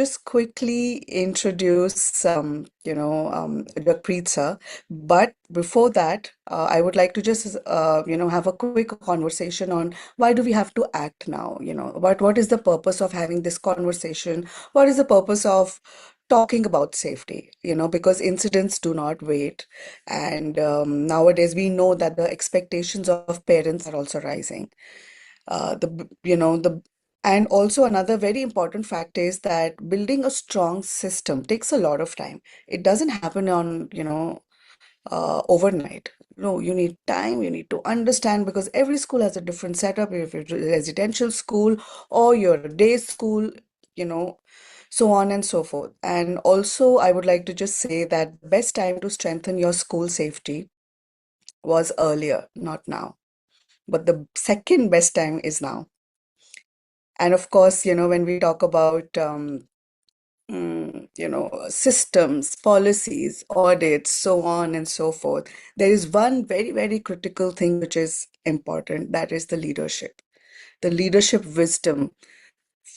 just quickly introduce, Jagpreet sir. But before that, I would like to just, have a quick conversation on why do we have to act now? What is the purpose of having this conversation? What is the purpose of talking about safety? Because incidents do not wait, and nowadays we know that the expectations of parents are also rising. The you know the And also another very important fact is that building a strong system takes a lot of time. It doesn't happen on overnight. No, you need time, you need to understand, because every school has a different setup. If it's a residential school or your day school, you know so on and so forth. And also I would like to just say that the best time to strengthen your school safety was earlier, not now, but the second best time is now. And of course, when we talk about systems, policies, audits, so on and so forth, there is one very, very critical thing which is important. That is the leadership wisdom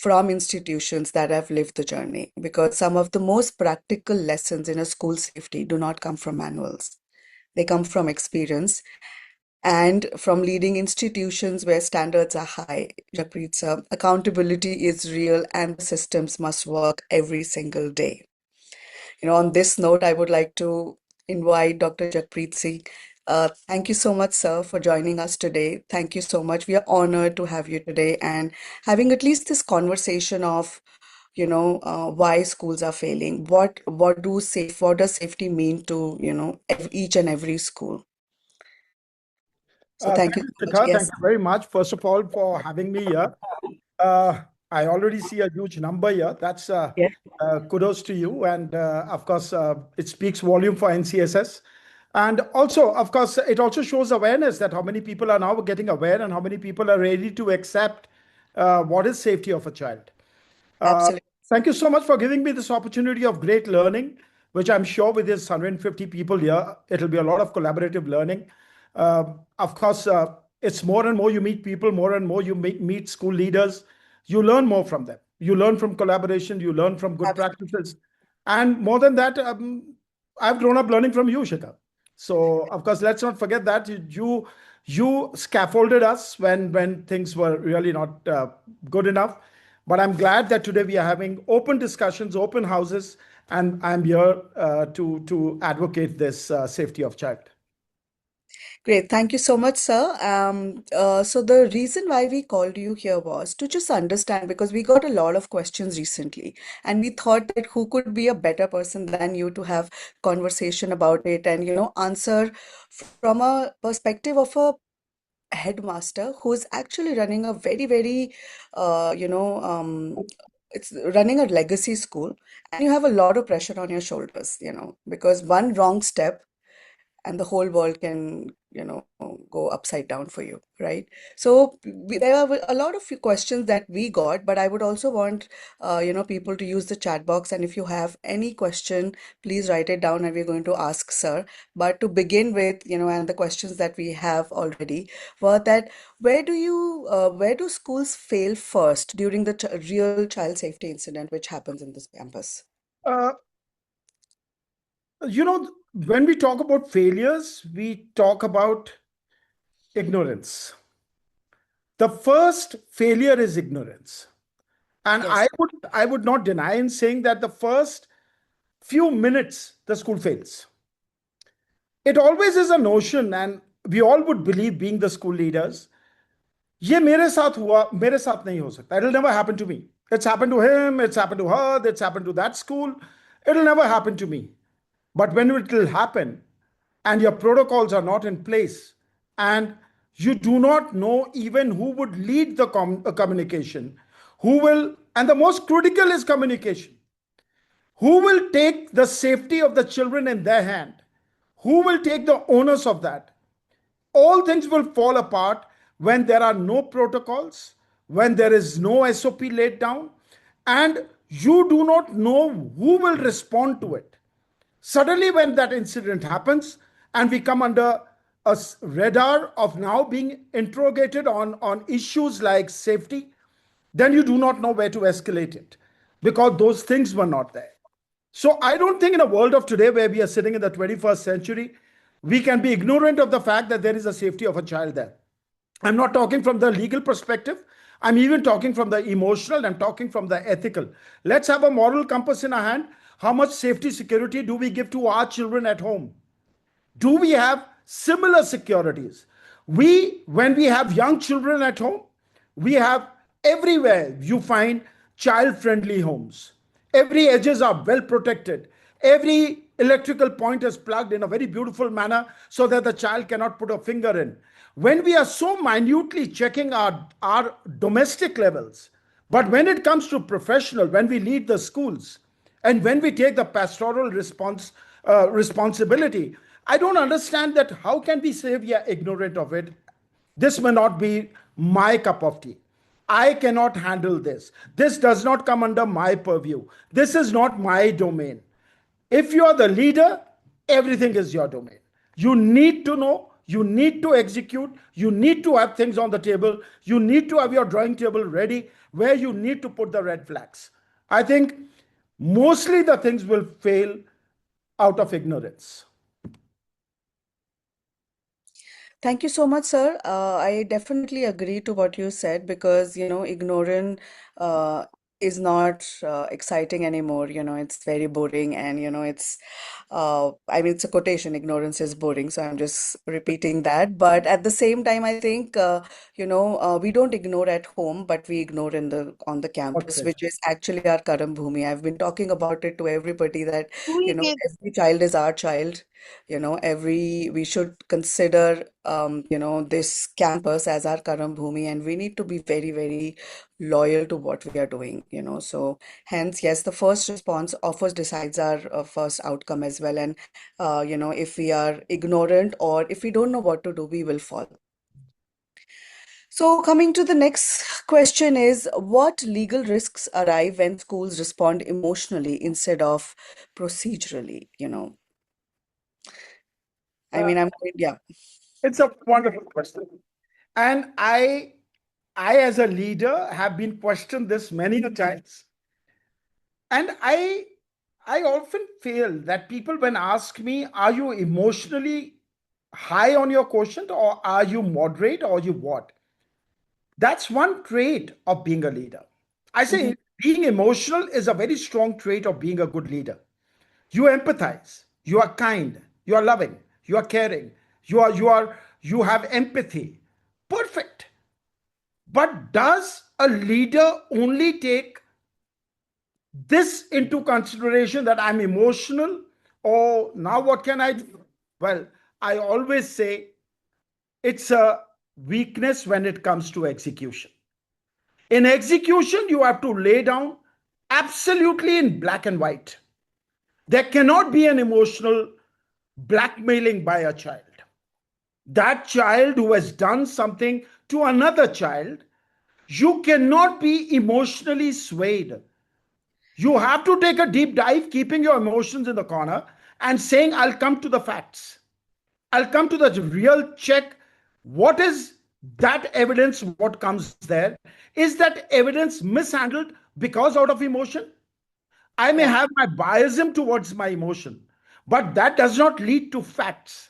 from institutions that have lived the journey. Because some of the most practical lessons in a school safety do not come from manuals. They come from experience and from leading institutions where standards are high. Japreet sir, accountability is real and the systems must work every single day. On this note, I would like to invite Dr. Jagpreet Singh. Thank you so much, sir, for joining us today. Thank you so much. We are honored to have you today and having at least this conversation of, why schools are failing. What does safety mean to, each and every school? So thank Thank you you, so much. Shikha. Thank Yes. you very much, first of all, for having me here. Uh, I already see a huge number here. That's Yes. kudos to you. And of course, it speaks volume for NCSS. And also, of course, it also shows awareness that how many people are now getting aware and how many people are ready to accept what is safety of a child. Uh, Absolutely. Thank you so much for giving me this opportunity of great learning, which I'm sure with this 150 people here, it'll be a lot of collaborative learning. Of course, it's more and more you meet people, more and more you meet school leaders, you learn more from them. You learn from collaboration, you learn from good Absolutely. practices. And more than that, I've grown up learning from you, Shikha. So, of course, let's not forget that you scaffolded us when things were really not good enough. But I'm glad that today we are having open discussions, open houses, and I'm here to advocate this safety of child. Great. Thank you so much, sir. So the reason why we called you here was to just understand, because we got a lot of questions recently, and we thought that who could be a better person than you to have conversation about it and, answer from a perspective of a headmaster who's actually running a very, very, it's running a legacy school, and you have a lot of pressure on your shoulders, because one wrong step and the whole world can, go upside down for you, right? So there are a lot of questions that we got, but I would also want, people to use the chat box. And if you have any question, please write it down and we're going to ask sir. But to begin with, and the questions that we have already were that where do schools fail first during the real child safety incident which happens in this campus? Uh, when we talk about failures, we talk about ignorance. The first failure is ignorance. And Yes. I would not deny in saying that the first few minutes the school fails. It always is a notion, and we all would believe, being the school leaders, ये मेरे साथ हुआ मेरे साथ नहीं हो सकता. It'll never happen to me. It's happened to him, it's happened to her, it's happened to that school. It'll never happen to me. But when it will happen, and your protocols are not in place, and you do not know even who would lead the communication, who will, and the most critical is communication. Who will take the safety of the children in their hand? Who will take the onus of that? All things will fall apart when there are no protocols, when there is no SOP laid down, and you do not know who will respond to it. Suddenly, when that incident happens, and we come under a radar of now being interrogated on issues like safety, then you do not know where to escalate it. because those things were not there. So I don't think in a world of today where we are sitting in the 21st century, we can be ignorant of the fact that there is a safety of a child there. I'm not talking from the legal perspective. I'm even talking from the emotional. I'm talking from the ethical. Let's have a moral compass in our hand. How much safety security do we give to our children at home? Do we have similar securities? When we have young children at home, we have everywhere you find child friendly homes. Every edges are well protected. Every electrical point is plugged in a very beautiful manner so that the child cannot put a finger in. When we are so minutely checking our domestic levels, but when it comes to professional, when we lead the schools, and when we take the pastoral responsibility, I don't understand that how can we say we are ignorant of it? This may not be my cup of tea. I cannot handle this. This does not come under my purview. This is not my domain. If you are the leader, everything is your domain. You need to know, you need to execute, you need to have things on the table, you need to have your drawing table ready where you need to put the red flags. I think mostly the things will fail out of ignorance. Thank you so much, sir. I definitely agree to what you said because, ignorant uh, is not exciting anymore. It's very boring and, I mean, it's a quotation, ignorance is boring. So I'm just repeating that. But at the same time, I think, we don't ignore at home, but we ignore on the campus, Okay. which is actually our Karam Bhumi. I've been talking about it to everybody that, every child is our child. We should consider this campus as our Karam Bhumi, and we need to be very, very loyal to what we are doing. So hence, yes, the first response offers decides our first outcome as well. And if we are ignorant or if we don't know what to do, we will fall. So coming to the next question is, what legal risks arrive when schools respond emotionally instead of procedurally? I Uh, mean, yeah. it's a wonderful question. And I as a leader have been questioned this many a times. And I often feel that people when ask me, are you emotionally high on your quotient or are you moderate or you what? That's one trait of being a leader. I Mhm. say being emotional is a very strong trait of being a good leader. You empathize, you are kind, you are loving, you are caring, you have empathy. Perfect. But does a leader only take this into consideration that I'm emotional? Or now what can I do? Well, I always say it's a weakness when it comes to execution. In execution, you have to lay down absolutely in black and white. There cannot be an emotional blackmailing by a child. That child who has done something to another child, you cannot be emotionally swayed. You have to take a deep dive, keeping your emotions in the corner and saying, I'll come to the facts. I'll come to the real check. What is that evidence? What comes there? Is that evidence mishandled because out of emotion? I may Yeah. have my biasm towards my emotion, but that does not lead to facts.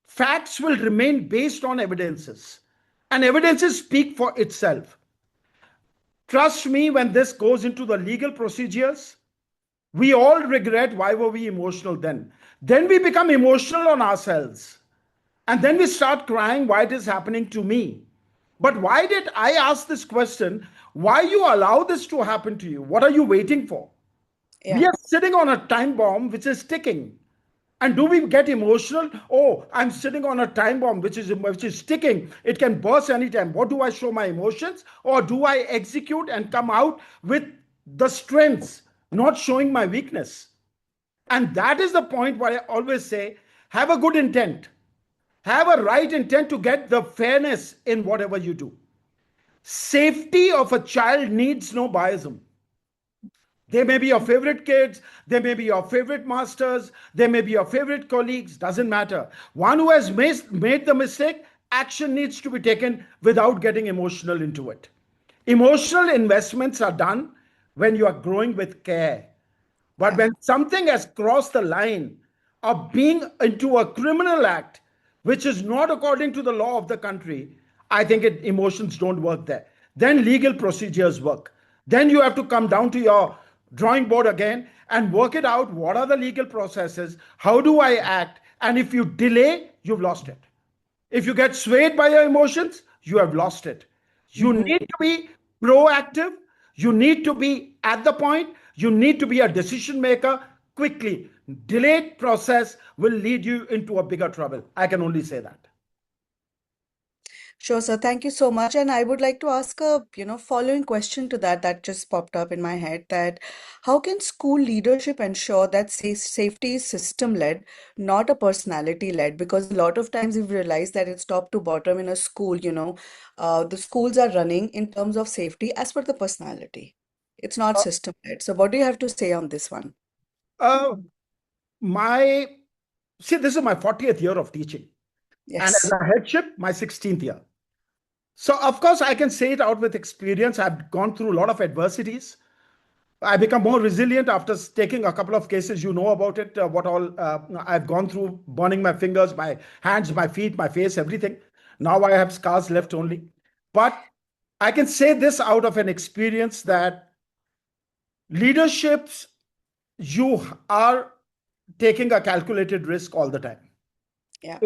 Facts will remain based on evidences, and evidences speak for itself. Trust me, when this goes into the legal procedures, we all regret why were we emotional then. Then we become emotional on ourselves. And then we start crying why it is happening to me. But why did I ask this question? Why you allow this to happen to you? What are you waiting for? We Yeah. are sitting on a time bomb which is ticking. And do we get emotional? Oh, I'm sitting on a time bomb which is ticking. It can burst anytime. What do I show my emotions? Or do I execute and come out with the strengths, not showing my weakness? And that is the point where I always say, have a good intent. Have a right intent to get the fairness in whatever you do. Safety of a child needs no biasm. They may be your favorite kids, they may be your favorite masters, they may be your favorite colleagues, doesn't matter. One who has made the mistake, action needs to be taken without getting emotional into it. Emotional investments are done when you are growing with care. But Yeah. when something has crossed the line of being into a criminal act, which is not according to the law of the country, I think emotions don't work there. Then legal procedures work. Then you have to come down to your drawing board again and work it out. What are the legal processes? How do I act? And if you delay, you've lost it. If you get swayed by your emotions, you have lost it. You Hmm. need to be proactive. You need to be at the point. You need to be a decision maker quickly. Delayed process will lead you into a bigger trouble. I can only say that. Sure, sir. Thank you so much. And I would like to ask a, following question to that that just popped up in my head that how can school leadership ensure that safety is system-led, not a personality-led? Because a lot of times we've realized that it's top to bottom in a school, the schools are running in terms of safety as per the personality. It's not Uh, system-led. So what do you have to say on this one? uh, my See, this is my 40th year of teaching, and as Yes. a headship, my 16th year. So, of course, I can say it out with experience. I've gone through a lot of adversities. I become more resilient after taking a couple of cases. You know about it, what all I've gone through, burning my fingers, my hands, my feet, my face, everything. Now I have scars left only. But I can say this out of an experience that leaderships, you are taking a calculated risk all the time. Yeah.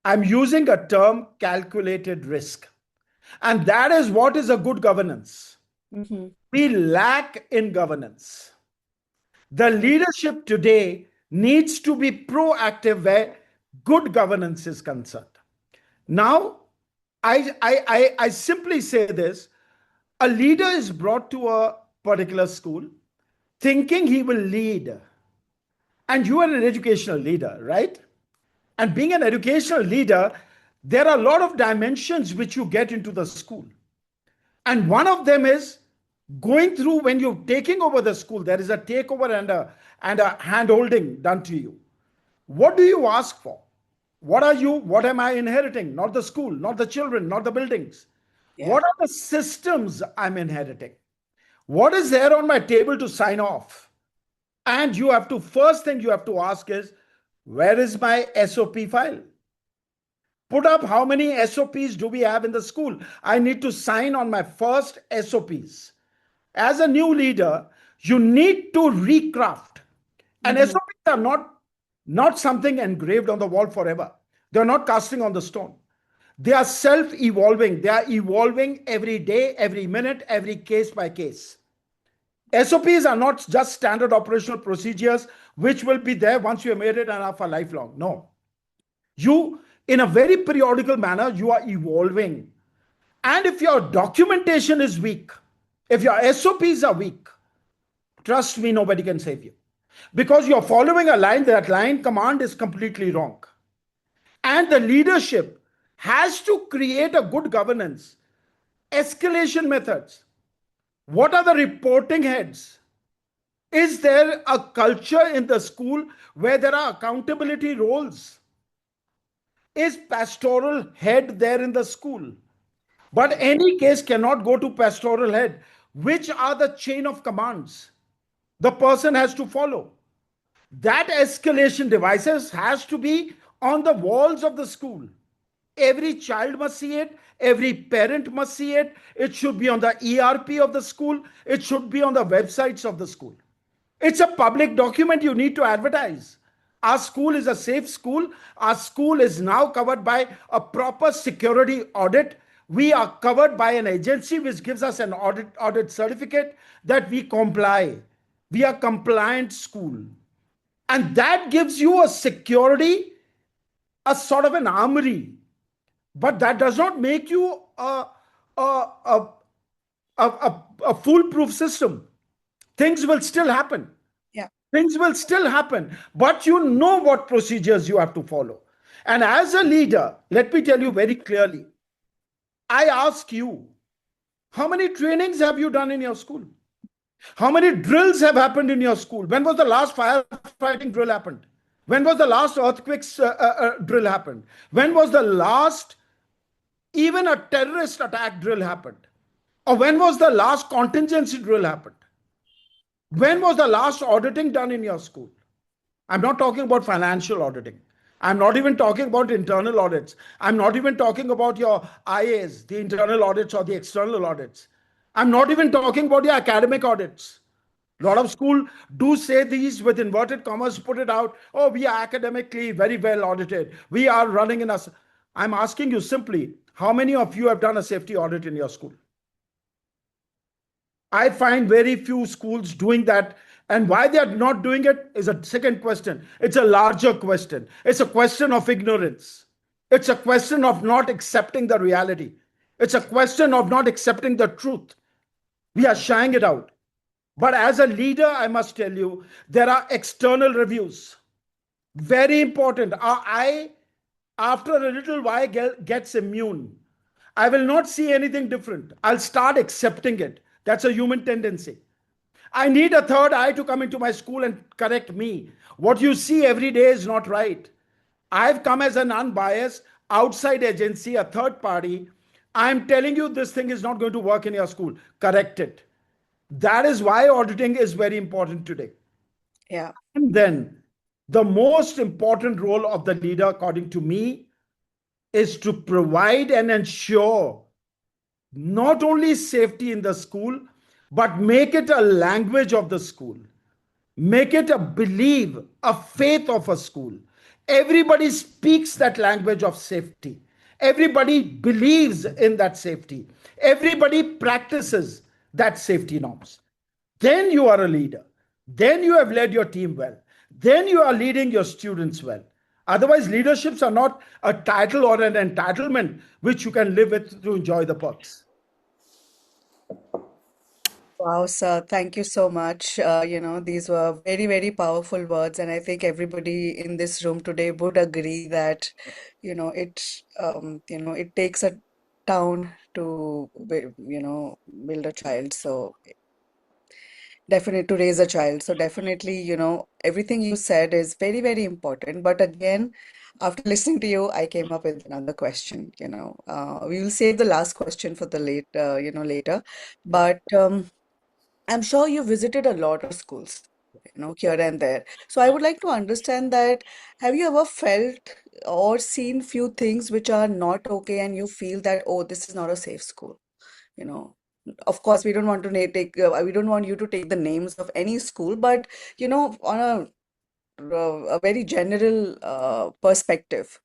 I'm using a term calculated risk. And that is what is a good governance. Mm-hmm. We lack in governance. The leadership today needs to be proactive where good governance is concerned. Now, I simply say this: a leader is brought to a particular school thinking he will lead, and you are an educational leader, right? And being an educational leader, there are a lot of dimensions which you get into the school. And one of them is going through when you're taking over the school, there is a takeover and a hand holding done to you. What do you ask for? What am I inheriting? Not the school, not the children, not the buildings. Yeah. What are the systems I'm inheriting? What is there on my table to sign off? And first thing you have to ask is, where is my SOP file? Put up how many SOPs do we have in the school? I need to sign on my first SOPs. As a new leader, you need to recraft. And Mm-hmm. SOPs are not something engraved on the wall forever. They're not casting on the stone. They are self evolving. They are evolving every day, every minute, every case by case. SOPs are not just standard operational procedures which will be there once you have made it and are for lifelong. No. You, in a very periodical manner, you are evolving. And if your documentation is weak, if your SOPs are weak, trust me, nobody can save you. Because you're following a line, that line command is completely wrong. And the leadership has to create a good governance, escalation methods. What are the reporting heads? Is there a culture in the school where there are accountability roles? Is pastoral head there in the school? But any case cannot go to pastoral head. Which are the chain of commands the person has to follow? That escalation devices has to be on the walls of the school. Every child must see it. Every parent must see it. It should be on the ERP of the school. It should be on the websites of the school. It's a public document you need to advertise. Our school is a safe school. Our school is now covered by a proper security audit. We are covered by an agency which gives us an audit certificate that we comply. We are compliant school. And that gives you a security, a sort of an armory. But that does not make you a, a, a foolproof system. Things will still happen. Yeah. Things will still happen, but you know what procedures you have to follow. And as a leader, let me tell you very clearly, I ask you, how many trainings have you done in your school? How many drills have happened in your school? When was the last firefighting drill happened? When was the last earthquakes drill happened? When was the last even a terrorist attack drill happened? Or when was the last contingency drill happened? When was the last auditing done in your school? I'm not talking about financial auditing. I'm not even talking about internal audits. I'm not even talking about your IAs, the internal audits or the external audits. I'm not even talking about your academic audits. A lot of school do say these with inverted commas, put it out. Oh, we are academically very well audited. We are running in us. I'm asking you simply, how many of you have done a safety audit in your school? I find very few schools doing that. And why they are not doing it is a second question. It's a larger question. It's a question of ignorance. It's a question of not accepting the reality. It's a question of not accepting the truth. We are shying it out. But as a leader, I must tell you, there are external reviews. Very important. I, after a little while, gets immune. I will not see anything different. I'll start accepting it. That's a human tendency. I need a third eye to come into my school and correct me. What you see every day is not right. I've come as an unbiased outside agency, a third party. I'm telling you this thing is not going to work in your school. Correct it. That is why auditing is very important today. Yeah. And then the most important role of the leader, according to me, is to provide and ensure not only safety in the school, but make it a language of the school. Make it a belief, a faith of a school. Everybody speaks that language of safety. Everybody believes in that safety. Everybody practices that safety norms. Then you are a leader. Then you have led your team well. Then you are leading your students well. Otherwise, leaderships are not a title or an entitlement which you can live with to enjoy the perks. Wow, sir, thank you so much. These were very, very powerful words, and I think everybody in this room today would agree that, it takes a town to, build a child. So definitely to raise a child. So definitely, everything you said is very, very important. But again, after listening to you, I came up with another question. We will save the last question for the later. But I'm sure you visited a lot of schools, here and there. So I would like to understand that have you ever felt or seen few things which are not okay and you feel that, oh, this is not a safe school? You know, of course, we don't want you to take the names of any school, but, on a very general perspective,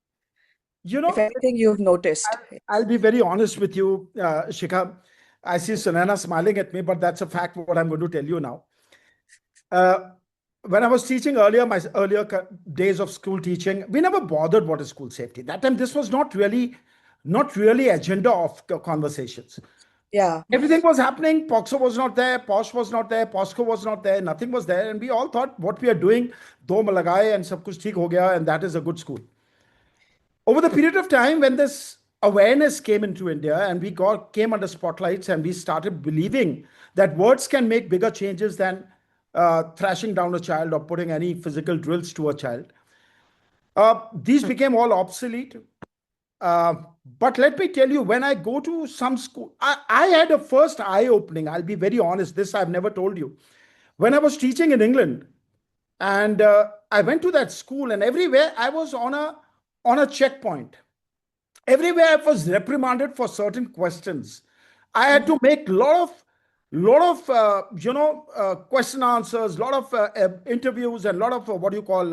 You if know, anything you've noticed. I'll be very honest with you, Shikha. I see Sunana smiling at me, but that's a fact what I'm going to tell you now. Uh, when I was teaching earlier, my earlier days of school teaching, we never bothered what is school safety. That time, this was not really agenda of conversations. Yeah. Everything was happening. POXO was not there. POSH was not there. POSCO was not there. Nothing was there. And we all thought what we are doing, do malagaye and sab kuch theek ho gaya, and that is a good school. Over the period of time when this awareness came into India and we came under spotlights and we started believing that words can make bigger changes than thrashing down a child or putting any physical drills to a child. These became all obsolete. Uh, but let me tell you, when I go to some school, I had a first eye opening. I'll be very honest, this I've never told you. When I was teaching in England, and I went to that school, and everywhere I was on a checkpoint. Everywhere I was reprimanded for certain questions. I had to make lot of question answers, lot of interviews, and lot of what you call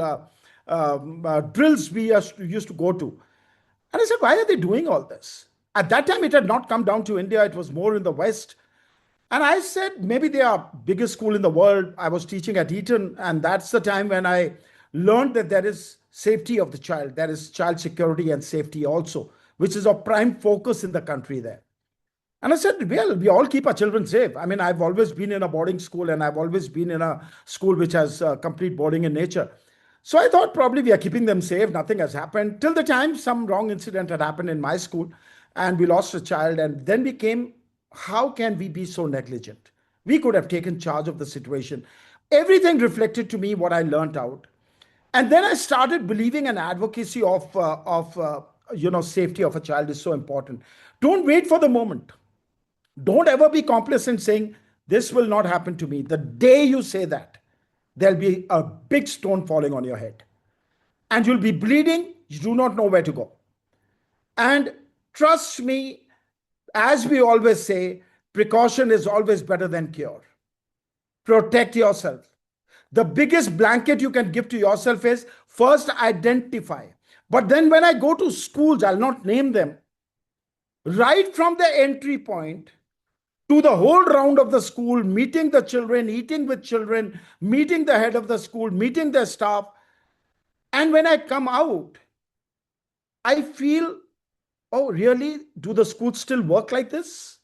drills we used to go to. And I said, why are they doing all this? At that time, it had not come down to India. It was more in the West. And I said, maybe they are biggest school in the world. I was teaching at Eton, and that's the time when I learned that there is safety of the child. There is child security and safety also, which is a prime focus in the country there. And I said, well, we all keep our children safe. I mean, I've always been in a boarding school and I've always been in a school which has complete boarding in nature. So I thought probably we are keeping them safe. Nothing has happened till the time some wrong incident had happened in my school and we lost a child. And then we came, how can we be so negligent? We could have taken charge of the situation. Everything reflected to me what I learned out. And then I started believing an advocacy of safety of a child is so important. Don't wait for the moment. Don't ever be complacent saying This will not happen to me. The day you say that, there'll be a big stone falling on your head and you'll be bleeding. You do not know where to go. And trust me, as we always say, precaution is always better than cure. Protect yourself. The biggest blanket you can give to yourself is first identify. But then when I go to schools, I'll not name them, right from the entry point to the whole round of the school, meeting the children, eating with children, meeting the head of the school, meeting the staff. And when I come out, I feel, oh, really? Do the schools still work like this?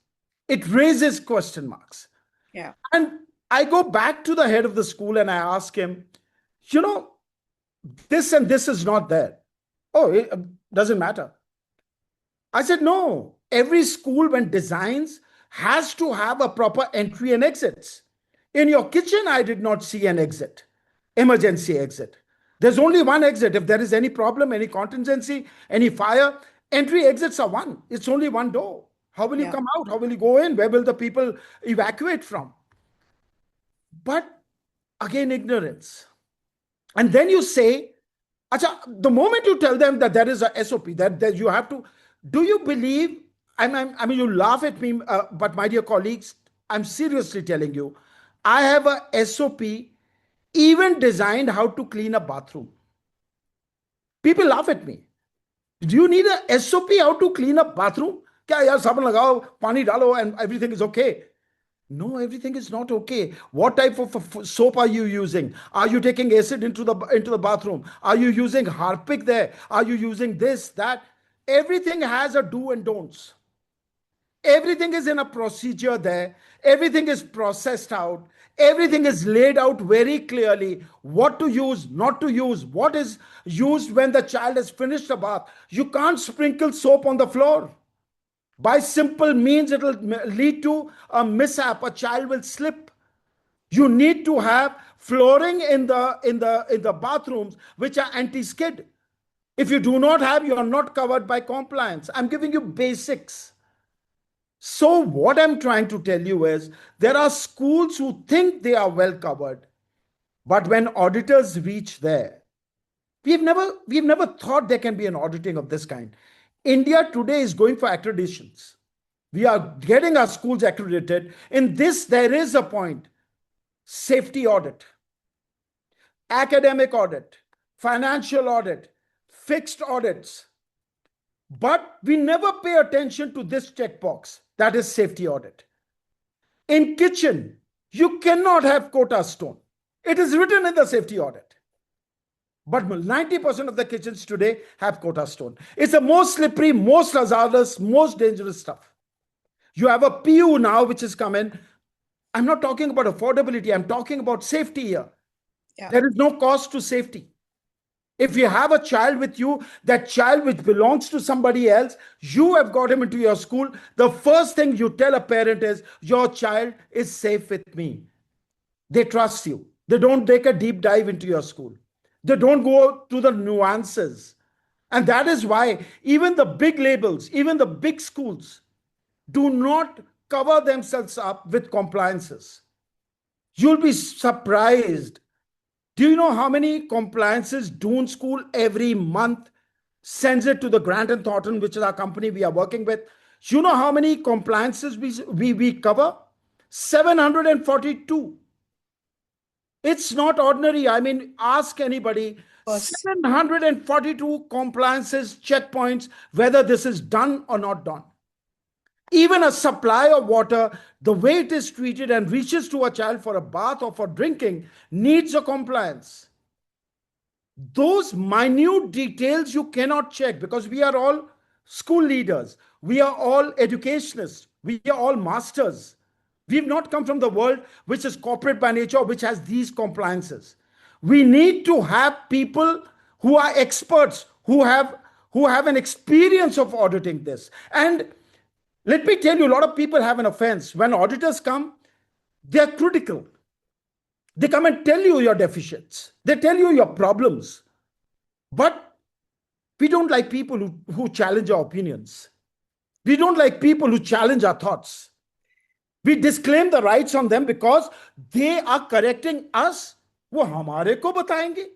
It raises question marks. Yeah. And I go back to the head of the school and I ask him, you know, this and this is not there. Oh, it doesn't matter. I said, no, every school, when designs, has to have a proper entry and exits. In your kitchen, I did not see an exit, emergency exit. There's only one exit. If there is any problem, any contingency, any fire, entry exits are one. It's only one door. How will you Yeah. come out? How will you go in? Where will the people evacuate from? But again, ignorance. And then you say, Acha, the moment you tell them that there is a SOP, that you have to, do you believe? I mean, you laugh at me, but my dear colleagues, I'm seriously telling you, I have a SOP even designed how to clean a bathroom. People laugh at me. Do you need a SOP how to clean a bathroom? क्या यार साबुन लगाओ पानी डालो and everything is okay? No, everything is not okay. What type of soap are you using? Are you taking acid into the bathroom? Are you using Harpic there? Are you using this, that? Everything has a do and don'ts. Everything is in a procedure there. Everything is processed out. Everything is laid out very clearly. What to use, not to use. What is used when the child has finished a bath. You can't sprinkle soap on the floor. By simple means, it will lead to a mishap. A child will slip. You need to have flooring in the bathrooms which are anti-skid. If you do not have, you are not covered by compliance. I'm giving you basics. So what I'm trying to tell you is there are schools who think they are well covered, but when auditors reach there, we've never thought there can be an auditing of this kind. India today is going for accreditations. We are getting our schools accredited. In this, there is a point: safety audit, academic audit, financial audit, fixed audits. But we never pay attention to this checkbox, that is safety audit. In kitchen, you cannot have quota stone. It is written in the safety audit. But 90% of the kitchens today have quota stone. It's the most slippery, most hazardous, most dangerous stuff. You have a PU now which has come in. I'm not talking about affordability. I'm talking about safety here. Yeah. There is no cost to safety. If you have a child with you, that child which belongs to somebody else, you have got him into your school, the first thing you tell a parent is, your child is safe with me. They trust you. They don't take a deep dive into your school. They don't go to the nuances. And that is why even the big labels, even the big schools, do not cover themselves up with compliances. You'll be surprised. Do you know how many compliances Doon School every month sends it to the Grant and Thornton, which is our company we are working with? You know how many compliances we cover? 742. It's not ordinary. I mean, ask anybody. Of course. 742 compliances, checkpoints, whether this is done or not done. Even a supply of water, the way it is treated and reaches to a child for a bath or for drinking, needs a compliance. Those minute details you cannot check because we are all school leaders. We are all educationists. We are all masters. We've not come from the world which is corporate by nature, which has these compliances. We need to have people who are experts, who have an experience of auditing this. And let me tell you, a lot of people have an offense. When auditors come, they're critical. They come and tell you your deficits. They tell you your problems. But we don't like people who challenge our opinions. We don't like people who challenge our thoughts. We disclaim the rights on them because they are correcting us. वो हमारे को बताएंगे,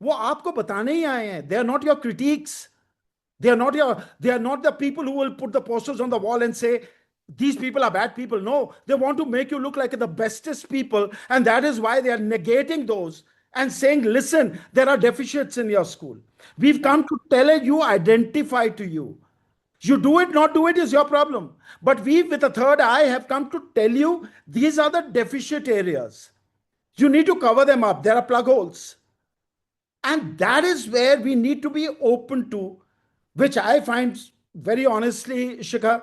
वो आपको बताने ही आए हैं. They are not your critiques. They are not the people who will put the posters on the wall and say these people are bad people. No, they want to make you look like the bestest people, and that is why they are negating those and saying, listen, there are deficits in your school. We've Yeah. come to tell you, identify to you. You do it, not do it is your problem. But we, with a third eye, have come to tell you these are the deficit areas. You need to cover them up. There are plug holes. And that is where we need to be open to, which I find very honestly, Shikha,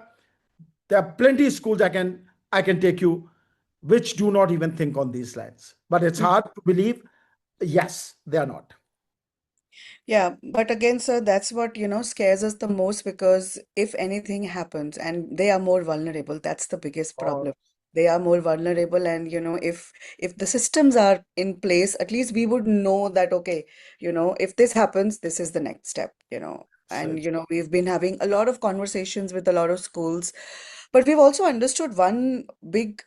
there are plenty of schools I can take you which do not even think on these lines. But it's hard to believe. Yes, they are not. Yeah, but again, sir, that's what, scares us the most because if anything happens and they are more vulnerable, that's the biggest Or problem. They are more vulnerable, and if the systems are in place, at least we would know that, okay, if this happens, this is the next step. so And we've been having a lot of conversations with a lot of schools, but we've also understood one big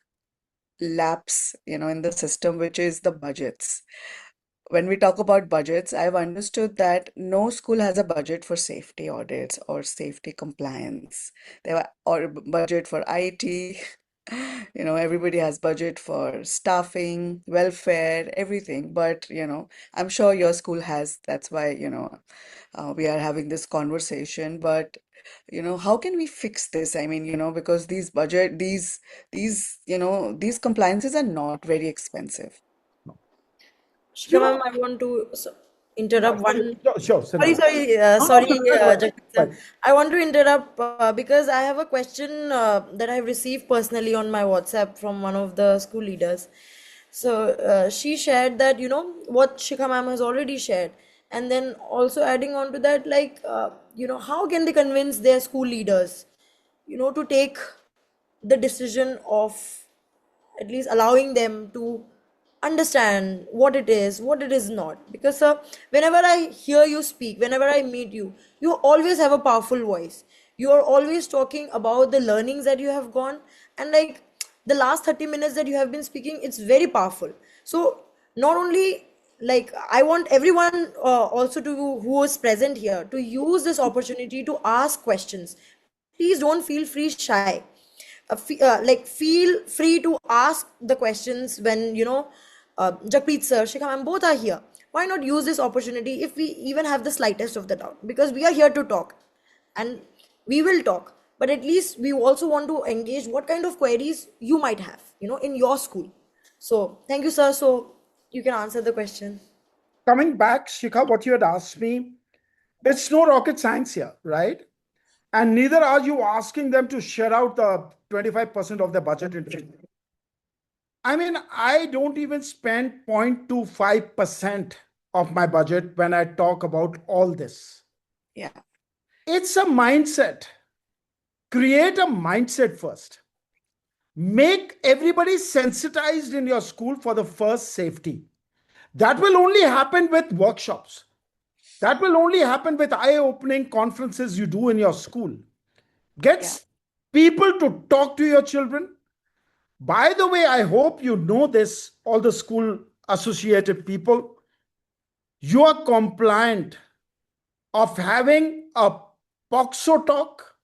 lapse, in the system, which is the budgets. When we talk about budgets, I've understood that no school has a budget for safety audits or safety compliance. They have or budget for IT. Everybody has budget for staffing, welfare, everything. But, I'm sure your school has. That's why, we are having this conversation. But, how can we fix this? I mean, because these compliances are not very expensive. no. Shika You ma'am, know, I want to interrupt sorry, one. sure, Sorry, Cinderella. sorry, No, no, Cinderella, Jagpreet go sir. ahead. I want to interrupt because I have a question that I received personally on my WhatsApp from one of the school leaders. So she shared that, what Shikha ma'am has already shared. And then also adding on to that, like, how can they convince their school leaders, to take the decision of at least allowing them to understand what it is not, because whenever I hear you speak, whenever I meet you, you always have a powerful voice. You are always talking about the learnings that you have gone, and like the last 30 minutes that you have been speaking, it's very powerful. So not only, like, I want everyone also to who is present here to use this opportunity to ask questions. Please don't feel free shy. Like, feel free to ask the questions when Jagpreet sir, Shikha ma'am, both are here. Why not use this opportunity if we even have the slightest of the doubt, because we are here to talk, and we will talk, but at least we also want to engage what kind of queries you might have, in your school. So thank you, sir. So you can answer the question. Coming back, Shikha, what you had asked me, it's no rocket science here, right? And neither are you asking them to share out the 25% of the budget in. I mean, I don't even spend 0.25% of my budget when I talk about all this. Yeah. It's a mindset. Create a mindset first. Make everybody sensitized in your school for the first safety. That will only happen with workshops. That will only happen with eye opening conferences you do in your school. Yeah. Get people to talk to your children. By the way, I hope you know this, all the school associated people. You are compliant of having a POXO talk,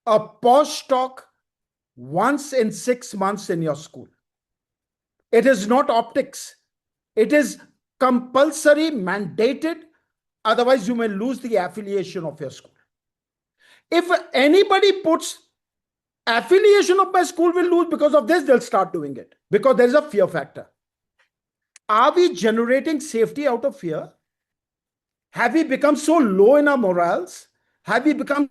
a POSH talk once in 6 months in your school. It is not optics. It is compulsory, mandated. Otherwise, you may lose the affiliation of your school. If anybody puts affiliation of my school will lose because of this, they'll start doing it because there is a fear factor. Are we generating safety out of fear? Have we become so low in our morals? Have we become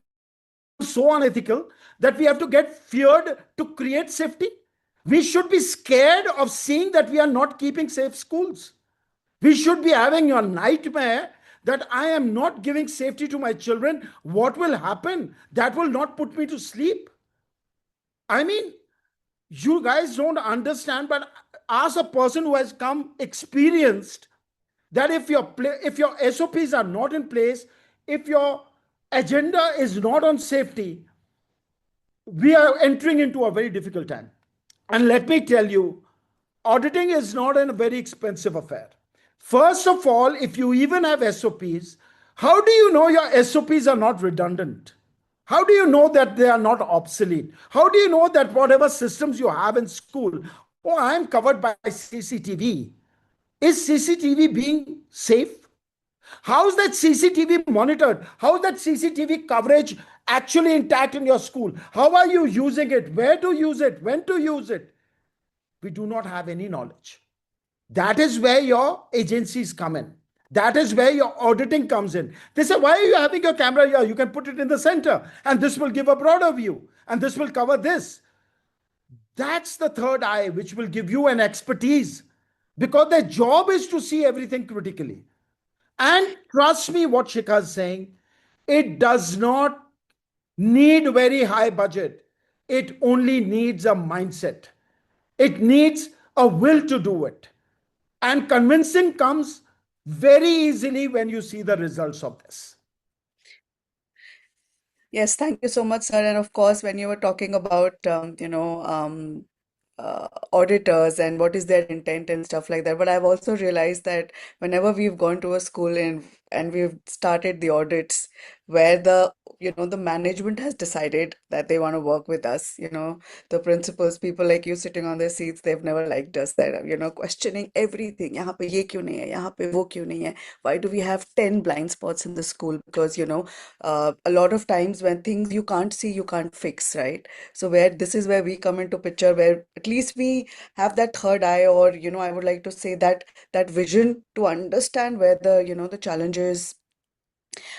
so unethical that we have to get feared to create safety? We should be scared of seeing that we are not keeping safe schools. We should be having a nightmare that I am not giving safety to my children. What will happen? That will not put me to sleep. I mean, you guys don't understand, but as a person who has come experienced that if your SOPs are not in place, if your agenda is not on safety, we are entering into a very difficult time. And let me tell you, auditing is not a very expensive affair. First of all, if you even have SOPs, how do you know your SOPs are not redundant? How do you know that they are not obsolete? How do you know that whatever systems you have in school, oh, I'm covered by CCTV? Is CCTV being safe? How's that CCTV monitored? How's that CCTV coverage actually intact in your school? How are you using it? Where to use it? When to use it? We do not have any knowledge. That is where your agencies come in. That is where your auditing comes in. They say, why are you having your camera here? You can put it in the center, and this will give a broader view, and this will cover this. That's the third eye, which will give you an expertise, because their job is to see everything critically. And trust me, what Shikha is saying, it does not need very high budget. It only needs a mindset. It needs a will to do it. And convincing comes very easily when you see the results of this. Yes, thank you so much, sir. And of course, when you were talking about, auditors and what is their intent and stuff like that, but I've also realized that whenever we've gone to a school and we've started the audits where the management has decided that they want to work with us, the principals, people like you sitting on their seats, they've never liked us. That questioning everything. यहाँ पे ये क्यों नहीं है? यहाँ पे वो क्यों नहीं है? Why do we have 10 blind spots in the school? Because a lot of times when things you can't see, you can't fix, right? So where this is where we come into picture, where at least we have that third eye, or I would like to say that vision to understand where the challenges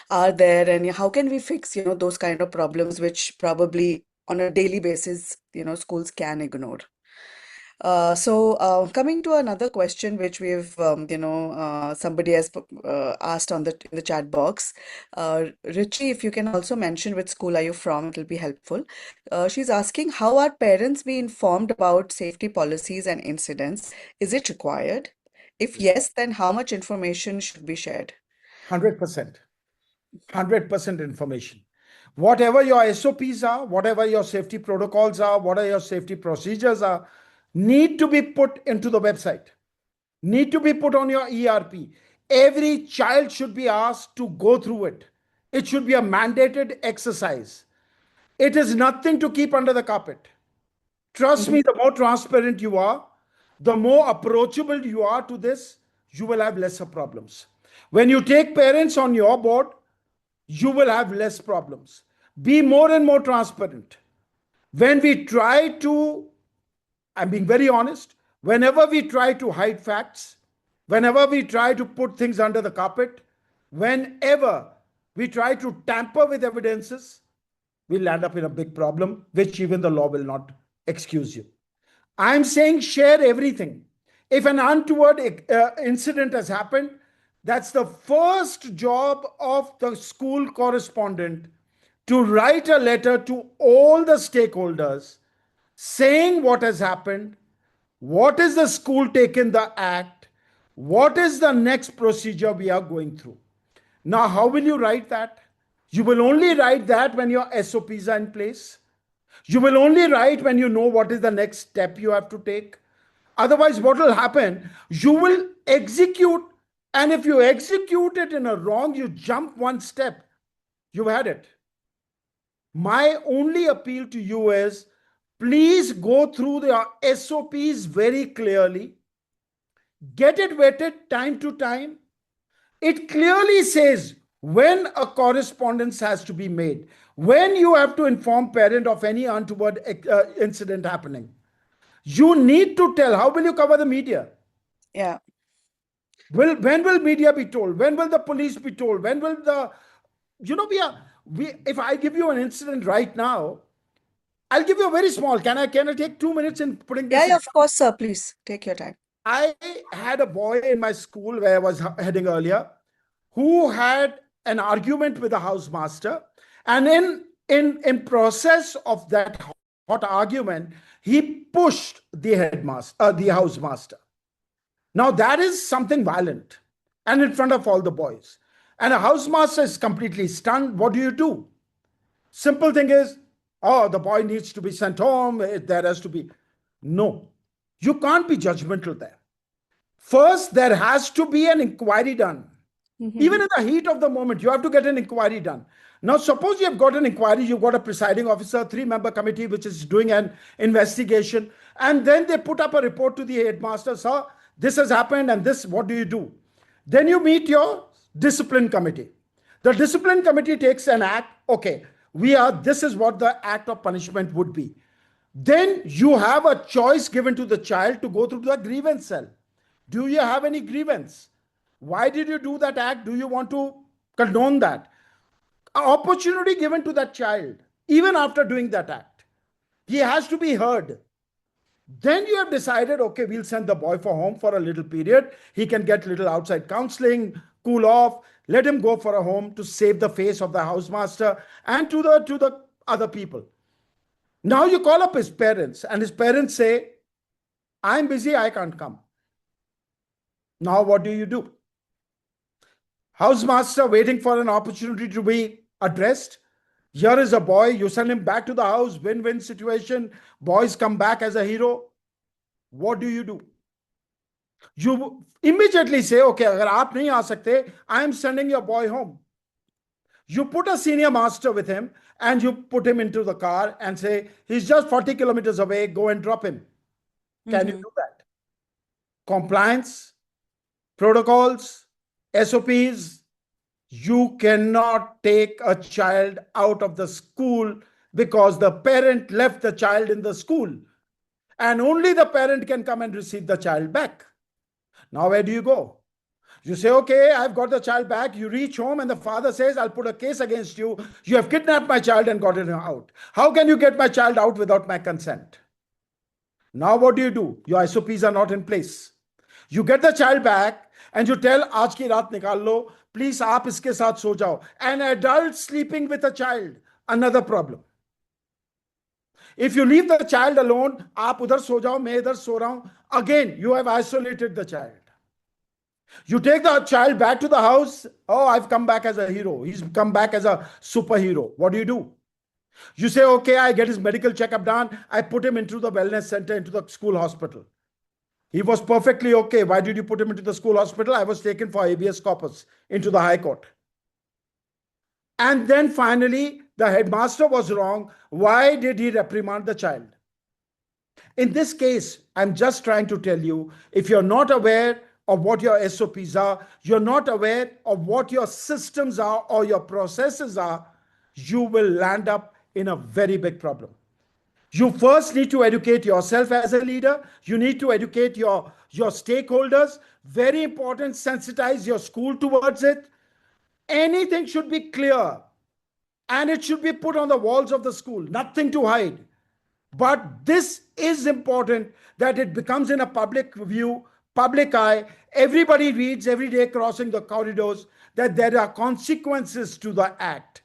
are there, and how can we fix those kind of problems which probably on a daily basis schools can ignore. Coming to another question, which we've, somebody has asked in the chat box. Richie, if you can also mention which school are you from, it'll be helpful. She's asking, how are parents be informed about safety policies and incidents? Is it required? If yes, then how much information should be shared? 100%. 100% information. Whatever your SOPs are, whatever your safety protocols are, whatever your safety procedures are, need to be put into the website, need to be put on your ERP. Every child should be asked to go through it. It should be a mandated exercise. It is nothing to keep under the carpet. Trust Mhm. me, the more transparent you are, the more approachable you are to this, you will have lesser problems. When you take parents on your board, you will have less problems. Be more and more transparent. When we try to, I'm being very honest, whenever we try to hide facts, whenever we try to put things under the carpet, whenever we try to tamper with evidences, we'll land up in a big problem, which even the law will not excuse you. I'm saying share everything. If an untoward incident has happened, that's the first job of the school correspondent to write a letter to all the stakeholders saying what has happened, what is the school taken the act, what is the next procedure we are going through. Now, how will you write that? You will only write that when your SOPs are in place. You will only write when you know what is the next step you have to take. Otherwise, what will happen? You will execute, and if you execute it in a wrong, you jump one step, you've had it. My only appeal to you is please go through the SOPs very clearly, get it vetted time to time. It clearly says when a correspondence has to be made, when you have to inform parent of any untoward incident happening. You need to tell. How will you cover the media? Yeah. When will media be told? When will the police be told? When will the, we if I give you an incident right now, I'll give you a very small. Can I take 2 minutes in putting Yeah, this in? yeah, of course, sir. Please take your time. I had a boy in my school where I was heading earlier who had an argument with the housemaster, and in process of that hot argument, he pushed the housemaster. Now that is something violent, and in front of all the boys. And a housemaster is completely stunned. What do you do? Simple thing is, oh, the boy needs to be sent home. There has to be. No, you can't be judgmental there. First, there has to be an inquiry done. Even in the heat of the moment, you have to get an inquiry done. Now, suppose you have got an inquiry, you've got a presiding officer, three-member committee which is doing an investigation, and then they put up a report to the headmaster, sir, this has happened, and this, what do you do? Then you meet your discipline committee. The discipline committee takes an act, okay, this is what the act of punishment would be. Then you have a choice given to the child to go through the grievance cell. Do you have any grievance? Why did you do that act? Do you want to condone that? An opportunity given to that child, even after doing that act. He has to be heard. Then you have decided, okay, we'll send the boy for home for a little period. He can get little outside counseling, cool off. Let him go for a home to save the face of the housemaster and to the other people. Now you call up his parents, and his parents say, I'm busy, I can't come. Now what do you do? Housemaster waiting for an opportunity to be addressed. Here is a boy, you send him back to the house, win-win situation. Boys come back as a hero. What do? You immediately say, okay, agar aap nahi aa sakte, I am sending your boy home. You put a senior master with him and you put him into the car and say, he's just 40 kilometers away, go and drop him. Can you do that? Compliance, protocols, SOPs. You cannot take a child out of the school because the parent left the child in the school. And only the parent can come and receive the child back. Now, where do you go? You say, okay, I've got the child back. You reach home and the father says, I'll put a case against you. You have kidnapped my child and got it out. How can you get my child out without my consent? Now what do? Your SOPs are not in place. You get the child back and you tell, aaj ki raat nikal lo, please aap iske saath so jao. An adult sleeping with a child, another problem. If you leave the child alone, aap udhar so jao, main idhar so raha hu, again, you have isolated the child. You take the child back to the house. Oh, I've come back as a hero. He's come back as a superhero. What do? You say, okay, I get his medical checkup done. I put him into the wellness center, into the school hospital. He was perfectly okay. Why did you put him into the school hospital? I was taken for habeas corpus into the High Court. And then finally, the headmaster was wrong. Why did he reprimand the child? In this case, I'm just trying to tell you, if you're not aware of what your SOPs are, you're not aware of what your systems are or your processes are, you will land up in a very big problem. You first need to educate yourself as a leader. You need to educate your stakeholders. Very important, sensitize your school towards it. Anything should be clear and it should be put on the walls of the school, nothing to hide. But this is important that it becomes in a public view, public eye. Everybody reads every day crossing the corridors that there are consequences to the act.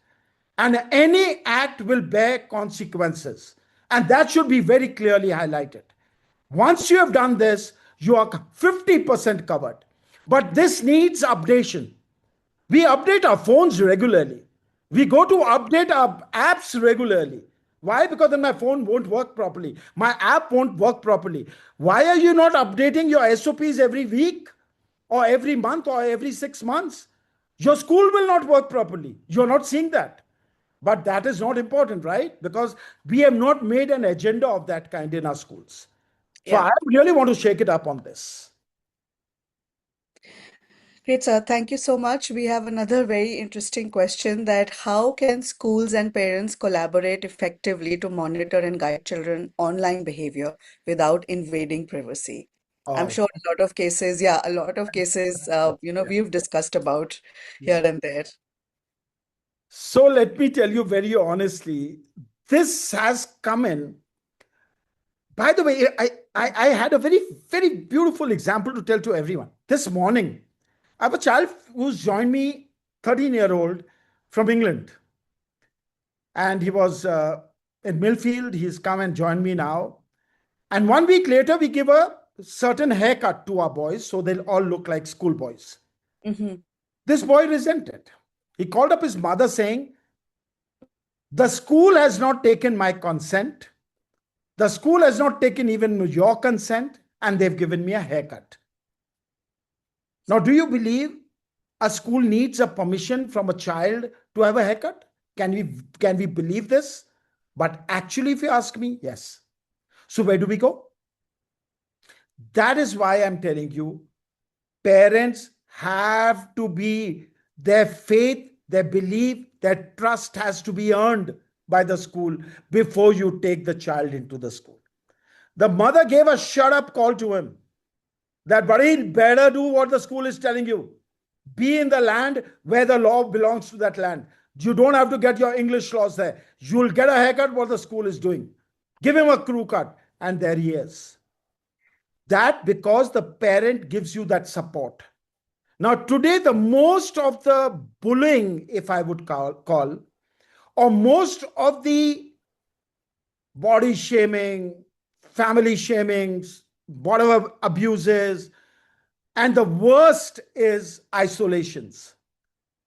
And any act will bear consequences. And that should be very clearly highlighted. Once you have done this, you are 50% covered. But this needs updation. We update our phones regularly. We go to update our apps regularly. Why? Because then my phone won't work properly. My app won't work properly. Why are you not updating your SOPs every week or every month or every 6 months? Your school will not work properly. You're not seeing that. But that is not important, right? Because we have not made an agenda of that kind in our schools. So Yeah. I really want to shake it up on this. Great, sir. Thank you so much. We have another very interesting question that how can schools and parents collaborate effectively to monitor and guide children online behavior without invading privacy? I'm Oh, sure a lot of cases, yeah, a lot of cases, yeah. we've discussed about Yeah. here and there. So let me tell you very honestly, this has come in. By the way, I had a very, very beautiful example to tell to everyone. This morning, I have a child who's joined me, 13-year-old from England. And he was in Millfield. He's come and joined me now. And 1 week later, we give a certain haircut to our boys so they'll all look like schoolboys. Mm-hmm. This boy resented. He called up his mother saying, the school has not taken my consent. The school has not taken even your consent, and they've given me a haircut. Now, do you believe a school needs a permission from a child to have a haircut? Can we believe this? But actually, if you ask me, yes. So where do we go? That is why I'm telling you, parents have to be, their faith, their belief, their trust has to be earned by the school before you take the child into the school. The mother gave a shut up call to him that, buddy, better do what the school is telling you. Be in the land where the law belongs to that land. You don't have to get your English laws there. You'll get a haircut what the school is doing. Give him a crew cut. And there he is. That because the parent gives you that support. Now, today, the most of the bullying, if I would call, or most of the body shaming, family shamings, whatever abuses, and the worst is isolations,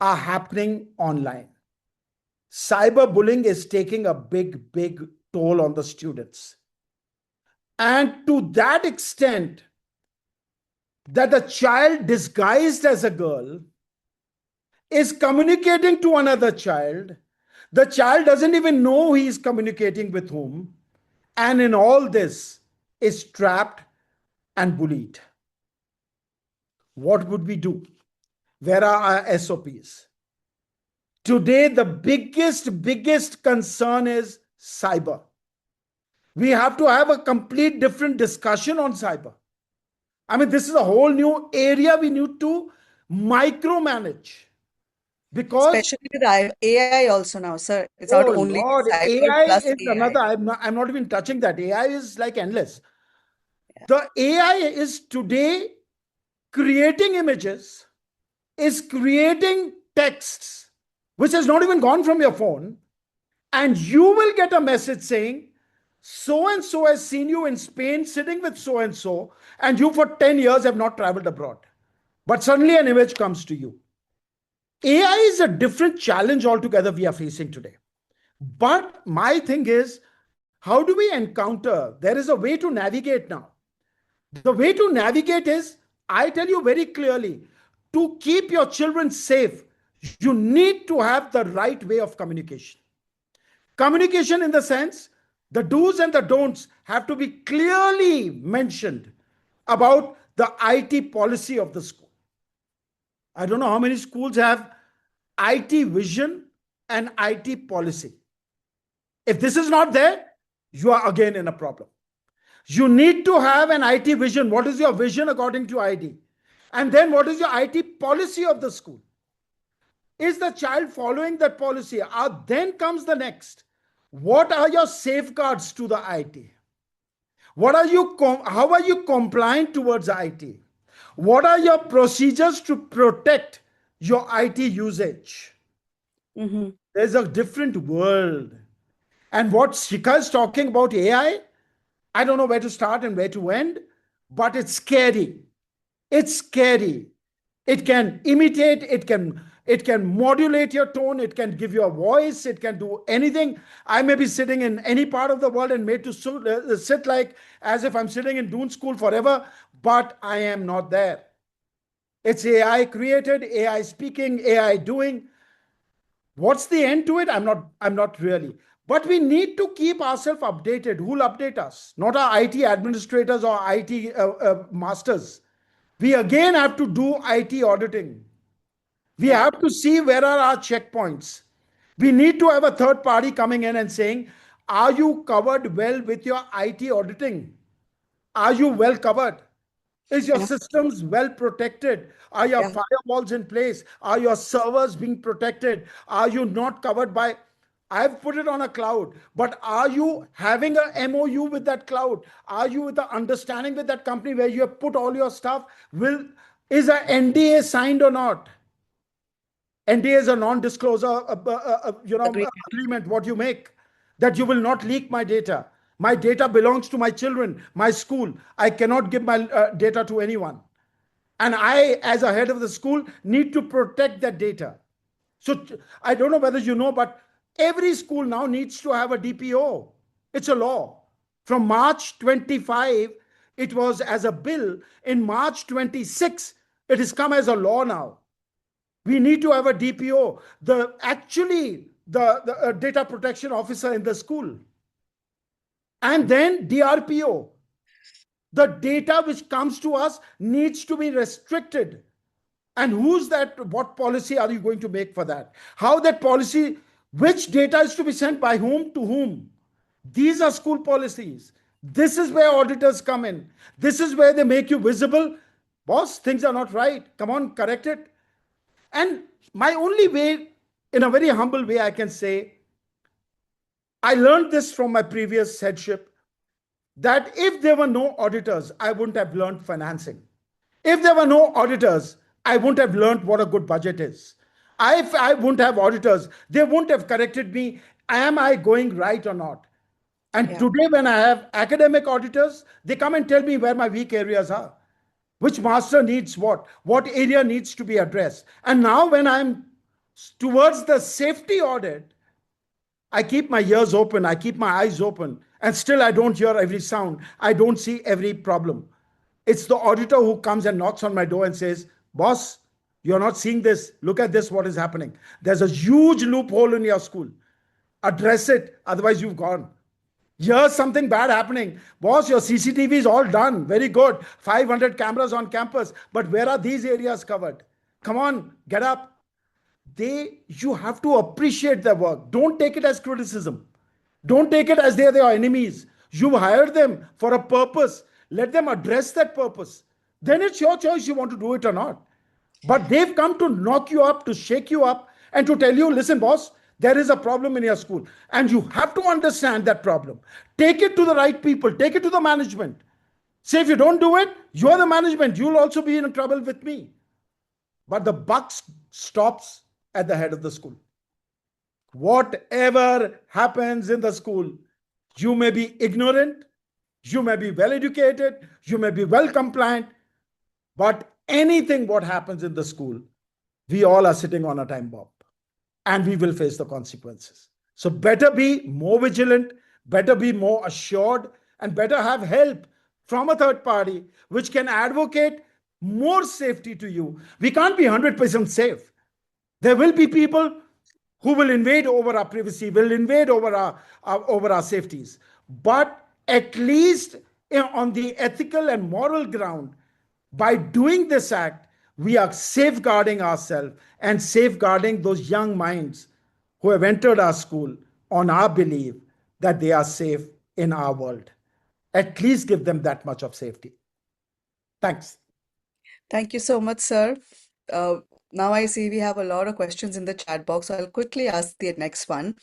are happening online. Cyberbullying is taking a big, big toll on the students. And to that extent, that the child disguised as a girl is communicating to another child. The child doesn't even know he is communicating with whom. And in all this is trapped and bullied. What would we do? Where are our SOPs? Today, the biggest concern is cyber. We have to have a complete different discussion on cyber. I mean, this is a whole new area we need to micromanage because, Especially with AI also now, sir. It's not oh only Lord, cyber AI plus is AI. another. I'm not even touching that. AI is like endless. The AI is today creating images, is creating texts, which has not even gone from your phone, and you will get a message saying, so and so has seen you in Spain sitting with so and you for 10 years have not traveled abroad. But suddenly an image comes to you. AI is a different challenge altogether we are facing today. But my thing is, how do we encounter? There is a way to navigate now. The way to navigate is, I tell you very clearly, to keep your children safe, you need to have the right way of communication. Communication in the sense, the do's and the don'ts have to be clearly mentioned about the IT policy of the school. I don't know how many schools have IT vision and IT policy. If this is not there, you are again in a problem. You need to have an IT vision. What is your vision according to ID? And then what is your IT policy of the school? Is the child following that policy? Then comes the next. What are your safeguards to the IT? How are you compliant towards IT? What are your procedures to protect your IT usage? Mm-hmm. There's a different world. And what Shikha is talking about I don't know where to start and where to end, but it's scary. It's scary. It can imitate, it can modulate your tone, it can give you a voice, it can do anything. I may be sitting in any part of the world and made to sit like as if I'm sitting in Doon school forever, but I am not there. It's AI created, AI speaking, AI doing. What's the end to it? I'm not really. But we need to keep ourselves updated. Who'll update us? Not our IT administrators or IT masters. We again have to do IT auditing. We Yeah. have to see where are our checkpoints. We need to have a third party coming in and saying, are you covered well with your IT auditing? Are you well covered? Is your Yeah. systems well protected? Are your Yeah. firewalls in place? Are your servers being protected? Are you not covered by? I've put it on a cloud, but are you having a MOU with that cloud? Are you with the understanding with that company where you have put all your stuff? Is a NDA signed or not? NDA is a non-disclosure, Agreement. agreement. What you make, that you will not leak my data. My data belongs to my children, my school. I cannot give my data to anyone. And I, as a head of the school, need to protect that data. So I don't know whether you know, but every school now needs to have a DPO. It's a law. From March 25, it was as a bill. In March 26, it has come as a law now. We need to have a DPO, the data protection officer in the school, and then DRPO. The data which comes to us needs to be restricted. And who's that? What policy are you going to make for that? How that policy, which data is to be sent by whom to whom? These are school policies. This is where auditors come in. This is where they make you visible. Boss, things are not right. Come on, correct it. And my only way, in a very humble way, I can say, I learned this from my previous headship, that if there were no auditors, I wouldn't have learned financing. If there were no auditors, I wouldn't have learned what a good budget is. If I wouldn't have auditors, they wouldn't have corrected me. Am I going right or not? And Yeah. today, when I have academic auditors, they come and tell me where my weak areas are, which master needs what area needs to be addressed. And now, when I'm towards the safety audit, I keep my ears open, I keep my eyes open, and still I don't hear every sound. I don't see every problem. It's the auditor who comes and knocks on my door and says, Boss, you're not seeing this. Look at this, what is happening. There's a huge loophole in your school. Address it, otherwise, you've gone. Here's something bad happening. Boss, your CCTV is all done. Very good. 500 cameras on campus. But where are these areas covered? Come on, get up. You have to appreciate their work. Don't take it as criticism. Don't take it as they are enemies. You hired them for a purpose. Let them address that purpose. Then it's your choice you want to do it or not. But they've come to knock you up, to shake you up, and to tell you, listen, boss, there is a problem in your school. And you have to understand that problem. Take it to the right people, take it to the management. Say, if you don't do it, you're the management. You'll also be in trouble with me. But the buck stops at the head of the school. Whatever happens in the school, you may be ignorant, you may be well educated, you may be well compliant, but anything what happens in the school, we all are sitting on a time bomb and we will face the consequences. So better be more vigilant, better be more assured, and better have help from a third party which can advocate more safety to you. We can't be 100% safe. There will be people who will invade over our privacy, will invade over our safeties. But at least on the ethical and moral ground, by doing this act, we are safeguarding ourselves and safeguarding those young minds who have entered our school on our belief that they are safe in our world. At least give them that much of safety. Thanks. Thank you so much, sir. Now I see we have a lot of questions in the chat box, so I'll quickly ask the next one.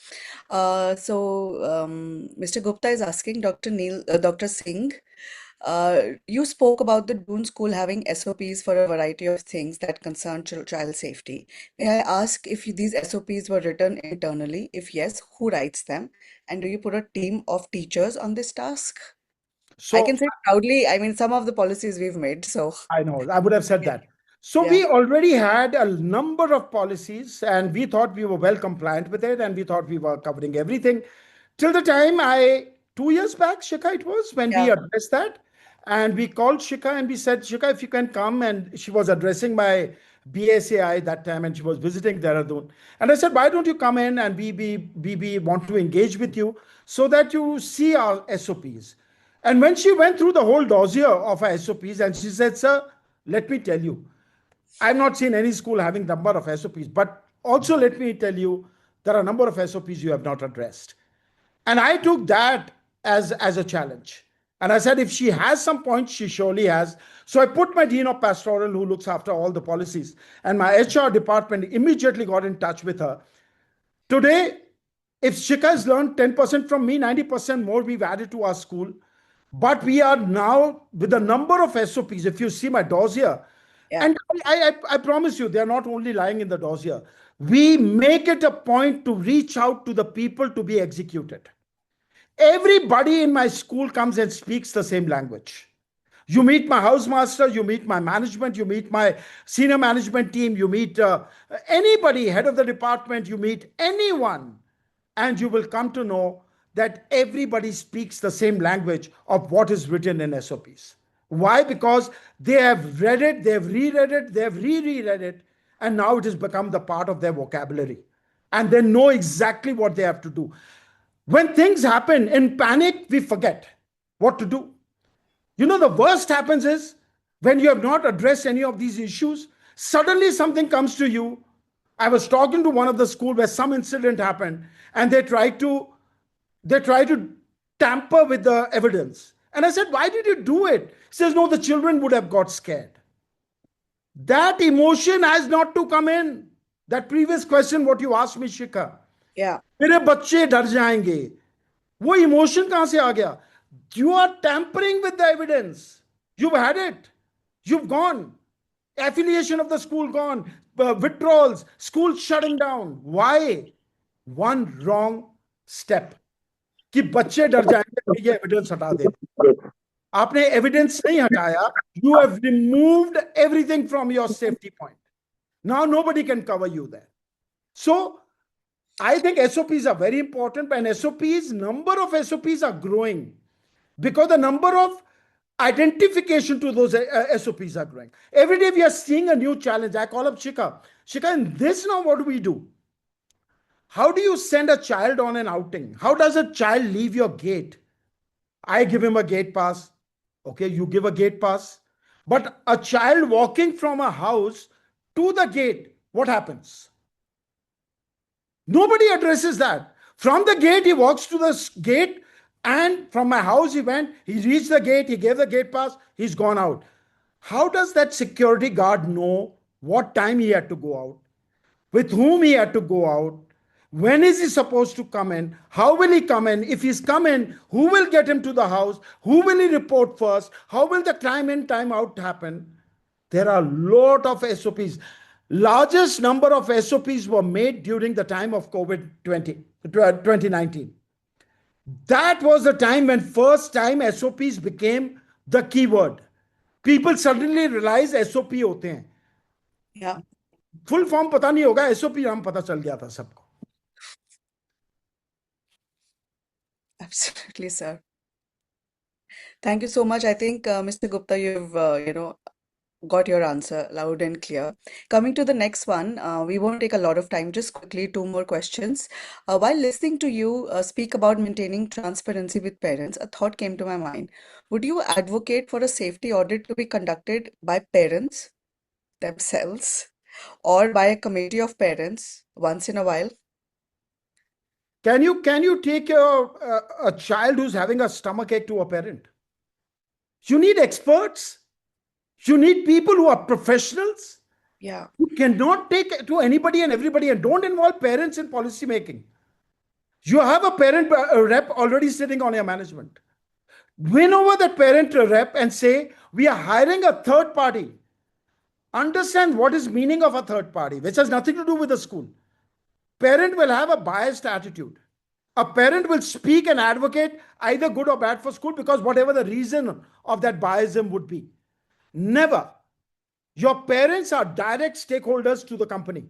Mr. Gupta is asking Dr. Singh, you spoke about the Doon School having SOPs for a variety of things that concern child safety. May I ask if these SOPs were written internally? If yes, who writes them? And do you put a team of teachers on this task? I can So say proudly, I mean, some of the policies we've made, so I know, I would have said yeah. that. So Yeah. we already had a number of policies and we thought we were well compliant with it and we thought we were covering everything till the time 2 years back, Shikha, it was when we Yeah. addressed that. And we called Shikha and we said, Shikha, if you can come. And she was addressing my BSAI that time and she was visiting Dehradun. And I said, why don't you come in and we want to engage with you so that you see our SOPs. And when she went through the whole dossier of our SOPs, and she said, Sir, let me tell you, I've not seen any school having number of SOPs, but also let me tell you, there are a number of SOPs you have not addressed. And I took that as a challenge. And I said, if she has some points, she surely has. So I put my Dean of Pastoral, who looks after all the policies, and my HR department immediately got in touch with her. Today, if Shika has learned 10% from me, 90% more we've added to our school. But we are now with a number of SOPs. If you see my dossier, Yeah. and I promise you, they are not only lying in the dossier. We make it a point to reach out to the people to be executed. Everybody in my school comes and speaks the same language. You meet my housemaster, you meet my management, you meet my senior management team, you meet anybody, head of the department, you meet anyone, and you will come to know that everybody speaks the same language of what is written in SOPs. Why? Because they have read it, they have reread it, they have reread it, and now it has become the part of their vocabulary. And they know exactly what they have to do. When things happen in panic, we forget what to do. The worst happens is when you have not addressed any of these issues, suddenly something comes to you. I was talking to one of the school where some incident happened, and they try to tamper with the evidence. And I said, why did you do it? He says, no, the children would have got scared. That emotion has not to come in. That previous question, what you asked me, Shikha, Yeah. मेरे बच्चे डर जाएंगे, वो emotion कहां से आ गया? You are tampering with the evidence. You've had it. You've gone. Affiliation of the school gone. Withdrawals. School shutting down. Why? One wrong step. कि बच्चे डर जाएंगे तो ये एविडेंस हटा दे. आपने एविडेंस नहीं हटाया. You have removed everything from your safety point. Now nobody can cover you there. So I think SOPs are very important, and number of SOPs are growing because the number of identification to those SOPs are growing. Every day we are seeing a new challenge. I call up Shika. Shika, in this now, what do we do? How do you send a child on an outing? How does a child leave your gate? I give him a gate pass. Okay, you give a gate pass. But a child walking from a house to the gate, what happens? Nobody addresses that. From the gate, he walks to the gate, and from my house, he went, he reached the gate, he gave the gate pass, he's gone out. How does that security guard know what time he had to go out, with whom he had to go out? When is he supposed to come in? How will he come in? If he's come in, who will get him to the house? Who will he report first? How will the time in, time out happen? There are a lot of SOPs. Largest number of SOPs were made during the time of COVID 2019. That was the time when first time SOPs became the keyword. People suddenly realize SOP होते हैं. Yeah. Full form पता नहीं होगा, SOP नाम पता चल गया था सबको. Absolutely, sir. Thank you so much. I think, Mr. Gupta, you've, got your answer loud and clear. Coming to the next one, we won't take a lot of time, just quickly, two more questions. While listening to you speak about maintaining transparency with parents, a thought came to my mind. Would you advocate for a safety audit to be conducted by parents themselves or by a committee of parents once in a while? Can you take a child who's having a stomachache to a parent? You need experts. You need people who are professionals. Yeah. You cannot take it to anybody and everybody, and don't involve parents in policy making. You have a parent rep already sitting on your management. Win over that parent rep and say, we are hiring a third party. Understand what is meaning of a third party, which has nothing to do with the school. Parent will have a biased attitude. A parent will speak and advocate either good or bad for school because whatever the reason of that biasm would be. Never. Your parents are direct stakeholders to the company.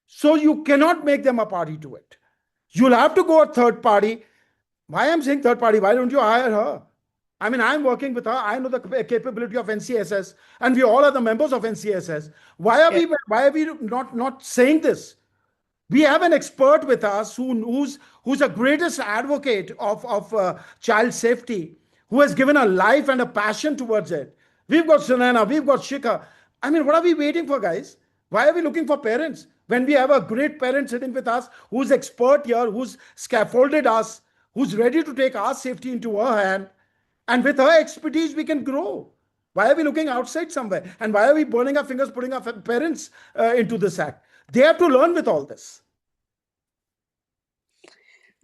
So you cannot make them a party to it. You'll have to go a third party. Why I'm saying third party? Why don't you hire her? I mean, I'm working with her. I know the capability of NCSS, and we all are the members of NCSS. Why are Yeah. we not saying this? We have an expert with us who's a greatest advocate of child safety, who has given a life and a passion towards it. We've got Sunana, we've got Shika. I mean, what are we waiting for, guys? Why are we looking for parents when we have a great parent sitting with us who's expert here, who's scaffolded us, who's ready to take our safety into her hand, and with her expertise we can grow? Why are we looking outside somewhere? And why are we burning our fingers putting our parents into this act? They have to learn with all this.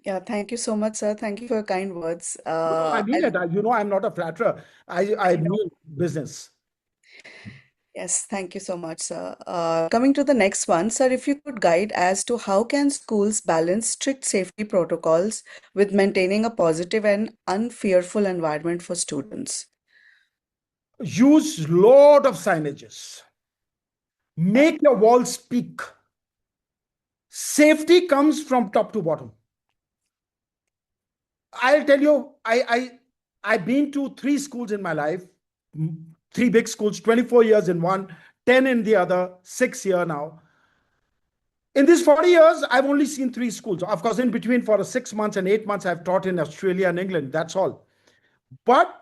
Yeah, thank you so much, sir. Thank you for your kind words. No, I mean it. I'm not a flatterer. I I know. mean business. Yes, thank you so much, sir. Coming to the next one, sir, if you could guide as to how can schools balance strict safety protocols with maintaining a positive and unfearful environment for students? Use lot of signages. Yeah, Make your walls speak. Safety comes from top to bottom. I'll tell you, I've been to three schools in my life, three big schools, 24 years in one, 10 in the other, 6 year now. In these 40 years, I've only seen three schools. Of course, in between for 6 months and 8 months, I've taught in Australia and England. That's all. But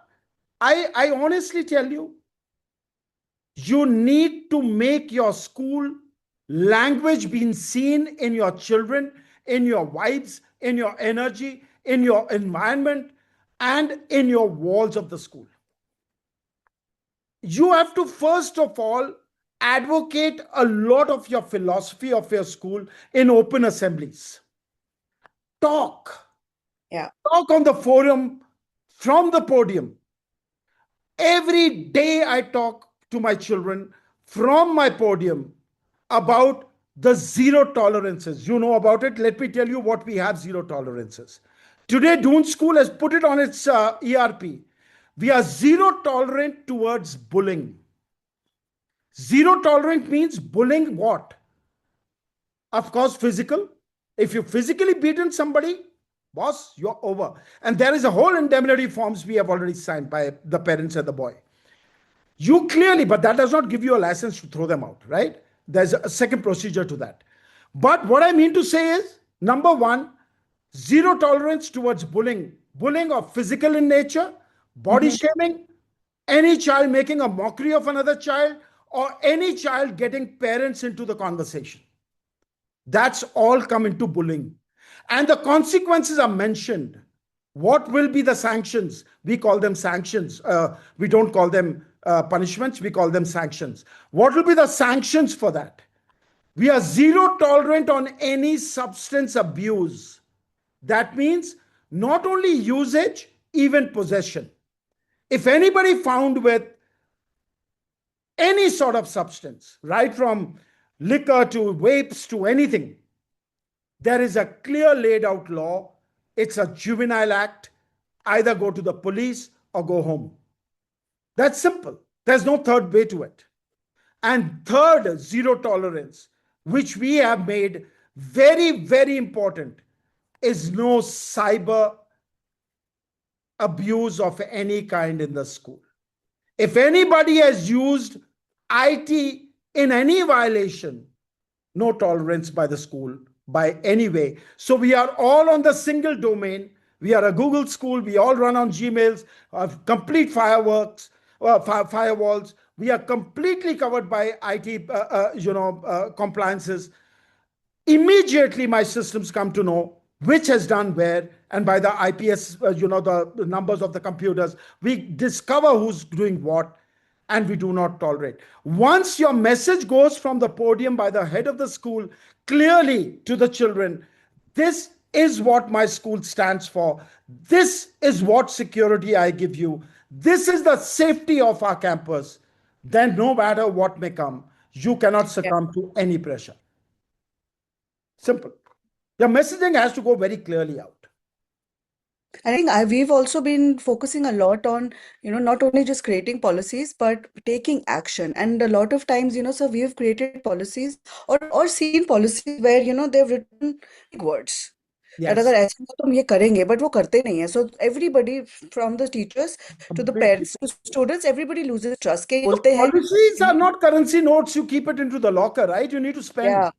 I honestly tell you, you need to make your school language being seen in your children, in your vibes, in your energy, in your environment, and in your walls of the school. You have to, first of all, advocate a lot of your philosophy of your school in open assemblies. Talk. Yeah. Talk on the forum, from the podium. Every day I talk to my children from my podium about the zero tolerances. You know about it. Let me tell you what we have: zero tolerances. Today, Doon School has put it on its ERP. We are zero tolerant towards bullying. Zero tolerant means bullying what? Of course, physical. If you physically beaten somebody, boss, you're over. And there is a whole indemnity forms we have already signed by the parents and the boy. You clearly, but that does not give you a license to throw them out, right? There's a second procedure to that. But what I mean to say is, number one, zero tolerance towards bullying, bullying of physical in nature, body Hmm. shaming, any child making a mockery of another child, or any child getting parents into the conversation. That's all come into bullying. And the consequences are mentioned. What will be the sanctions? We call them sanctions. We don't call them punishments, we call them sanctions. What will be the sanctions for that? We are zero tolerant on any substance abuse. That means not only usage, even possession. If anybody found with any sort of substance, right from liquor to vapes to anything, there is a clear laid out law. It's a juvenile act. Either go to the police or go home. That's simple. There's no third way to it. And third, zero tolerance, which we have made very, very important, is no cyber abuse of any kind in the school. If anybody has used IT in any violation, no tolerance by the school by any way. So we are all on the single domain. We are a Google school. We all run on Gmails, complete fireworks, firewalls. We are completely covered by IT, compliances. Immediately, my systems come to know which has done where, and by the IPS, the numbers of the computers, we discover who's doing what, and we do not tolerate. Once your message goes from the podium by the head of the school clearly to the children, this is what my school stands for. This is what security I give you. This is the safety of our campus. Then, no matter what may come, you cannot Yeah. succumb to any pressure. Simple. Your messaging has to go very clearly out. And I think we've also been focusing a lot on, not only just creating policies, but taking action. And a lot of times, so we have created policies or seen policies where, they've written big words that Yes, अगर ऐसे हो तो हम ये करेंगे, but वो करते नहीं है. So everybody from the teachers to the completely. parents to students, everybody loses trust. कि ये So बोलते हैं, policies are not currency notes. You keep it into the locker, right? You need to spend. yeah,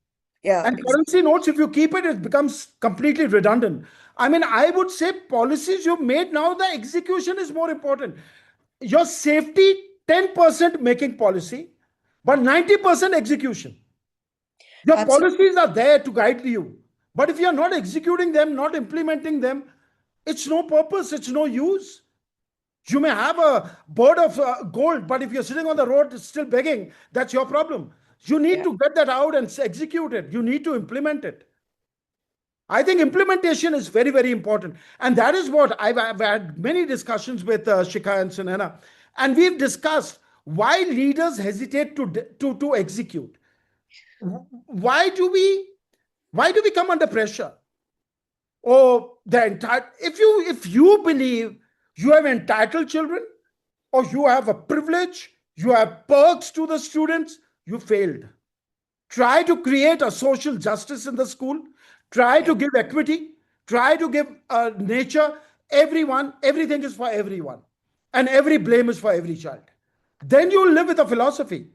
yeah, And exactly. currency notes, if you keep it, it becomes completely redundant. I mean, I would say policies you've made now, the execution is more important. Your safety, 10% making policy, but 90% execution. Your Absolutely. policies are there to guide you. But if you're not executing them, not implementing them, it's no purpose, it's no use. You may have a bird of gold, but if you're sitting on the road still begging, that's your problem. You need Yeah. to get that out and execute it. You need to implement it. I think implementation is very, very important. And that is what I've had many discussions with Shikha and Sunana. And we've discussed why leaders hesitate to execute. Why do we come under pressure? Or the entire if you believe you have entitled children, or you have a privilege, you have perks to the students, you failed. Try to create a social justice in the school, try Yeah. to give equity, try to give nature. everyone, everything is for everyone, and every blame is for every child. Then you will live with a philosophy.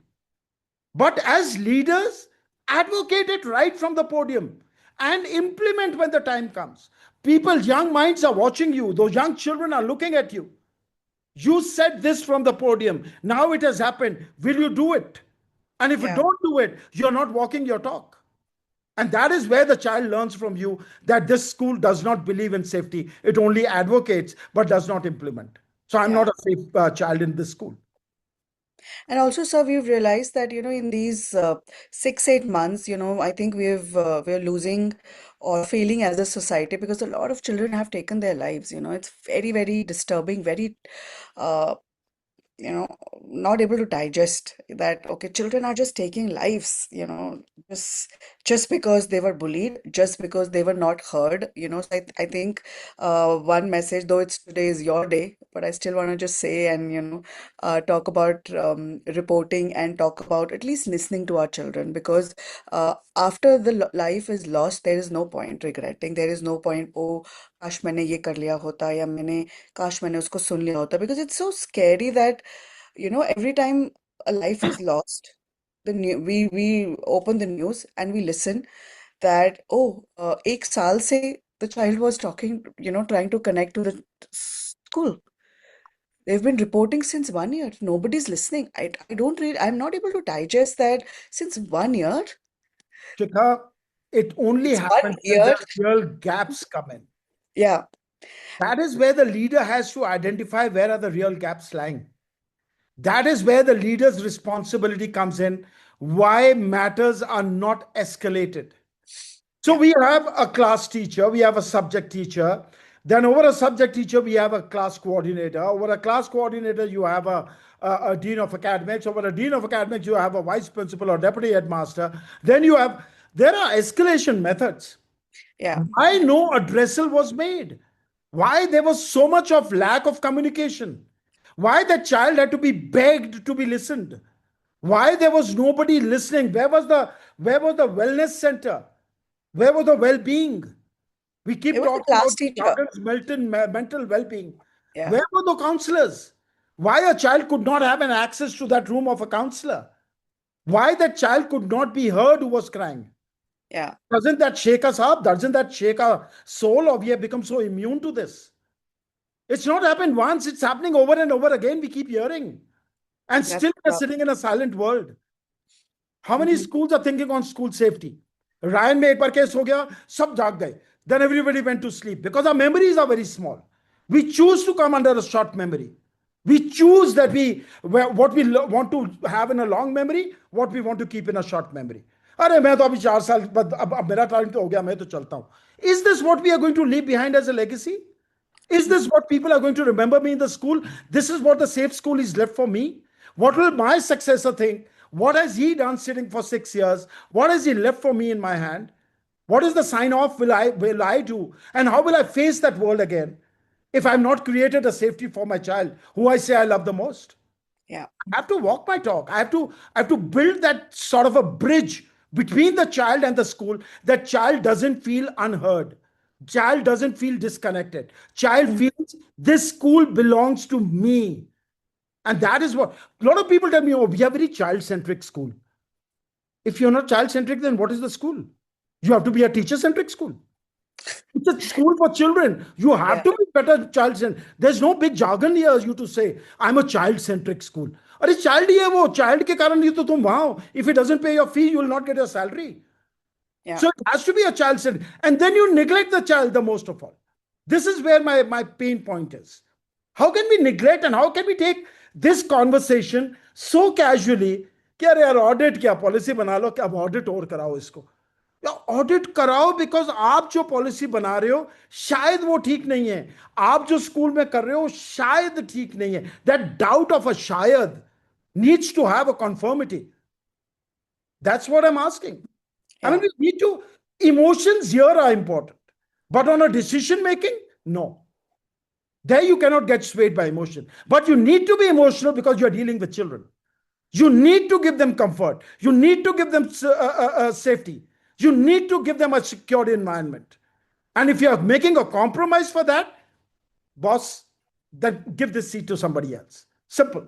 But as leaders, advocate it right from the podium and implement when the time comes. People, young minds are watching you. Those young children are looking at you. You said this from the podium. Now it has happened. Will you do it? And if you Yeah. don't do it, you're not walking your talk. And that is where the child learns from you that this school does not believe in safety. It only advocates but does not implement. So I'm Yeah. not a safe child in this school. And also, sir, we've realized that, in these 6, 8 months, I think we're losing or failing as a society because a lot of children have taken their lives. It's very, very disturbing, very uh, you know, not able to digest that, okay, children are just taking lives, just just because they were bullied, just because they were not heard. So I think one message, though it's today is your day, but I still want to just say and, talk about reporting and talk about at least listening to our children because after the life is lost, there is no point regretting. There is no point, oh, काश मैंने ये कर लिया होता या मैंने काश मैंने उसको सुन लिया होता because it's so scary that every time a life is lost, we open the news and we listen that, oh, एक साल से the child was talking, trying to connect to the school. They've been reporting since 1 year. Nobody's listening. I don't read. I'm not able to digest that since 1 year. Shikha, it only It's one happens when year. the real gaps come in. Yeah, That is where the leader has to identify where are the real gaps lying. That is where the leader's responsibility comes in, why matters are not escalated. So yeah, we have a class teacher, we have a subject teacher. Then over a subject teacher, we have a class coordinator. Over a class coordinator, you have a dean of academics. Over a dean of academics, you have a vice principal or deputy headmaster. Then there are escalation methods. yeah. Why no addressal was made? Why there was so much of lack of communication? Why the child had to be begged to be listened? Why there was nobody listening? Where was the wellness center? Where was the well-being? We It keep was a talking class about teacher. children's mental well-being. Yeah, Where were the counselors? Why a child could not have an access to that room of a counselor? Why that child could not be heard who was crying? yeah. Doesn't that shake us up? Doesn't that shake our soul, or we have become so immune to this? It's not happened once, it's happening over and over again. We keep hearing. And That's still the we're problem. sitting in a silent world. How many Mhm. schools are thinking on school safety? Ryan में एक बार case हो गया, सब जाग गए. Then everybody went to sleep because our memories are very small. We choose to come under a short memory. We choose that what we want to have in a long memory, what we want to keep in a short memory. अरे मैं तो अभी 4 साल बाद अब मेरा time तो हो गया, मैं तो चलता हूँ. Is this what we are going to leave behind as a legacy? Is this what people are going to remember me in the school? This is what the safe school is left for me? What will my successor think? What has he done sitting for 6 years? What has he left for me in my hand? What is the sign off will I do? And how will I face that world again if I've not created a safety for my child who I say I love the most? Yeah, I have to walk my talk. I have to build that sort of a bridge between the child and the school. That child doesn't feel unheard. Child doesn't feel disconnected. Child Mhm. feels this school belongs to me. And that is what a lot of people tell me, oh, we are very child-centric school. If you're not child-centric, then what is the school? You have to be a teacher-centric school. It's a school for children. You have Yeah, to be better child centric. There's no big jargon here you to say, I'm a child centric school. अरे child ही है वो, child के कारण ही तो तुम वहां हो. If it doesn't pay your fee, you will not get your salary. yeah, So it has to be a child centric. And then you neglect the child the most of all. This is where my pain point is. How can we neglect and how can we take this conversation so casually कि अरे यार audit क्या policy बना लो कि अब audit और कराओ इसको या ऑडिट कराओ बिकॉज आप जो पॉलिसी बना रहे हो शायद वो ठीक नहीं है आप जो स्कूल में कर रहे हो शायद ठीक नहीं है दैट डाउट ऑफ अ शायद needs to have a conformity. That's what I'm asking. I mean, yeah, we need to, emotions here are important, but on a decision making, no. There you cannot get swayed by emotion. But you need to be emotional because you're dealing with children. You need to give them comfort. You need to give them safety. You need to give them a secure environment. And if you're making a compromise for that, boss, then give this seat to somebody else. Simple.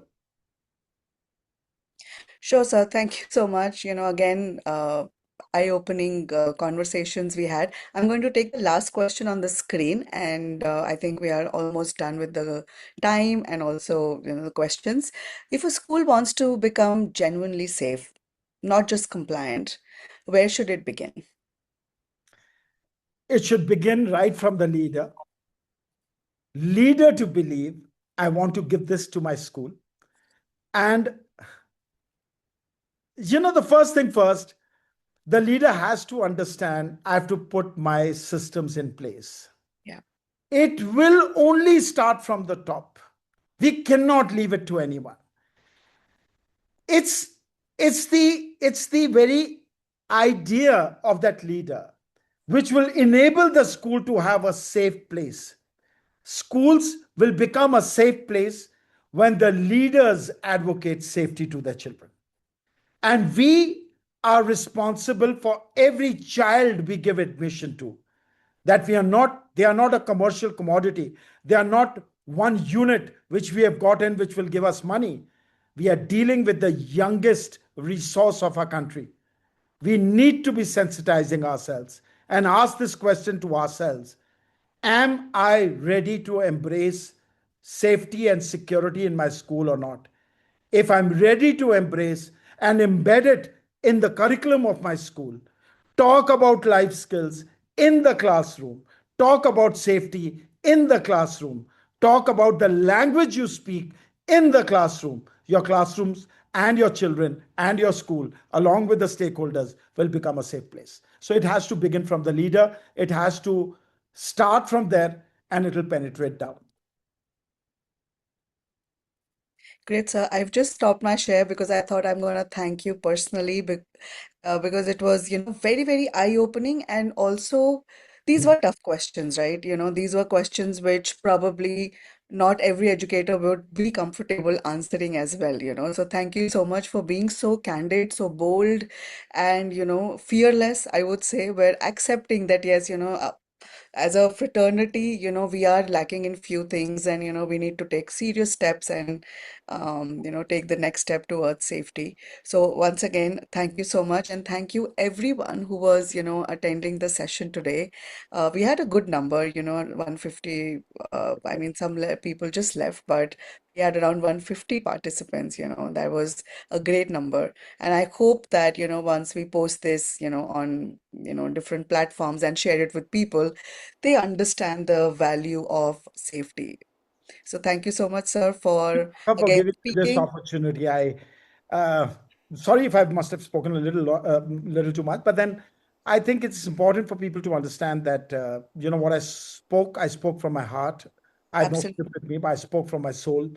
Sure, sir. Thank you so much. Again, eye-opening conversations we had. I'm going to take the last question on the screen, and I think we are almost done with the time and also, the questions. If a school wants to become genuinely safe, not just compliant, where should it begin? It should begin right from the leader to believe, I want to give this to my school. And, the first thing first, the leader has to understand, I have to put my systems in place. Yeah. It will only start from the top. We cannot leave it to anyone. It's it's the very idea of that leader which will enable the school to have a safe place. Schools will become a safe place when the leaders advocate safety to their children. And we are responsible for every child we give admission to. That they are not a commercial commodity. They are not one unit which we have got in which will give us money. We are dealing with the youngest resource of our country. We need to be sensitizing ourselves and ask this question to ourselves: am I ready to embrace safety and security in my school or not? If I'm ready to embrace and embed it in the curriculum of my school, talk about life skills in the classroom, talk about safety in the classroom, talk about the language you speak in the classroom, your classrooms and your children and your school, along with the stakeholders, will become a safe place. So it has to begin from the leader, it has to start from there, and it will penetrate down. Great, sir. I've just stopped my share because I thought I'm going to thank you personally because it was, very, very eye-opening. And also, these were tough questions, right? These were questions which probably not every educator would be comfortable answering as well. So thank you so much for being so candid, so bold, and, fearless, I would say. We're accepting that, yes, as a fraternity, we are lacking in few things, and we need to take serious steps and take the next step towards safety. So once again, thank you so much, and thank you everyone who was attending the session today. We had a good number, 150. I mean, some people just left, but we had around 150 participants. That was a great number. And I hope that, once we post this, on, different platforms and share it with people, they understand the value of safety. So thank you so much, sir, for For again giving me this speaking. opportunity. Uh, Sorry if I must have spoken a little too much, but then I think it's important for people to understand that what I spoke from my heart. I had no script Absolutely. with me, but I spoke from my soul,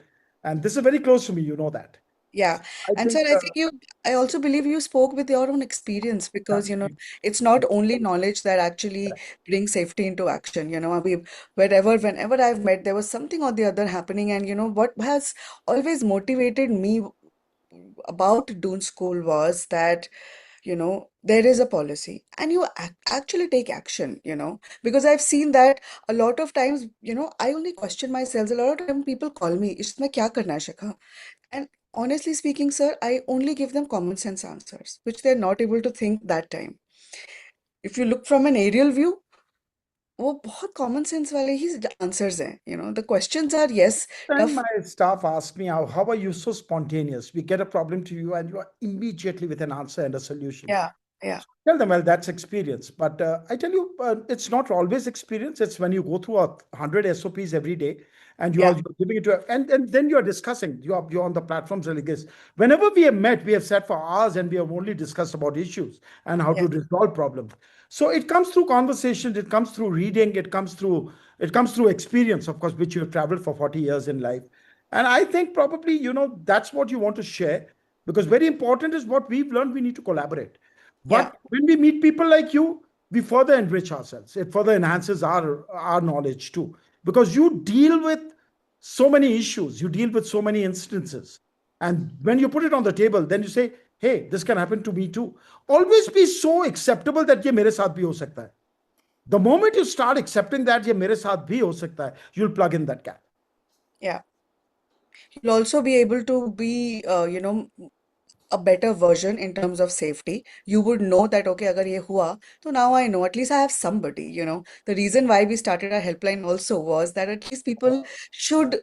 and this is very close to me. You know that. Yeah. I And think sir, I also believe you spoke with your own experience because, absolutely it's not only knowledge that actually correct. brings safety into action. Whenever I've met, there was something or the other happening. And, what has always motivated me about Doon School was that, there is a policy and you actually take action, because I've seen that a lot of times, I only question myself. A lot of time people call me, इसमें क्या करना है शिखा? And honestly speaking, sir, I only give them common sense answers, which they're not able to think that time. If you look from an aerial view, वो बहुत common sense वाले ही answers हैं, the questions are, yes, Then tough. my staff asked me, how are you so spontaneous? We get a problem to you, and you are immediately with an answer and a solution. Yeah, yeah, Tell them, well, that's experience. But I tell you, it's not always experience. It's when you go through 100 SOPs every day and yeah, you're giving it to, and then you're discussing, you're on the platforms like this. Whenever we have met, we have sat for hours and we have only discussed about issues and how to yes, resolve problems. So it comes through conversations, it comes through reading, it comes through experience, of course, which you have traveled for 40 years in life. And I think probably, that's what you want to share, because very important is what we've learned, we need to collaborate. yeah, But when we meet people like you, we further enrich ourselves. It further enhances our knowledge too. Because you deal with so many issues, you deal with so many instances. And when you put it on the table, then you say, hey, this can happen to me too. Always be so acceptable that ye mere saath bhi ho sakta hai. The moment you start accepting that ये मेरे साथ भी हो सकता है, you'll plug in that gap. Yeah. You'll also be able to be, a better version in terms of safety. You would know that, okay, agar ye hua, so now I know, at least I have somebody. The reason why we started our helpline also was that at least people should,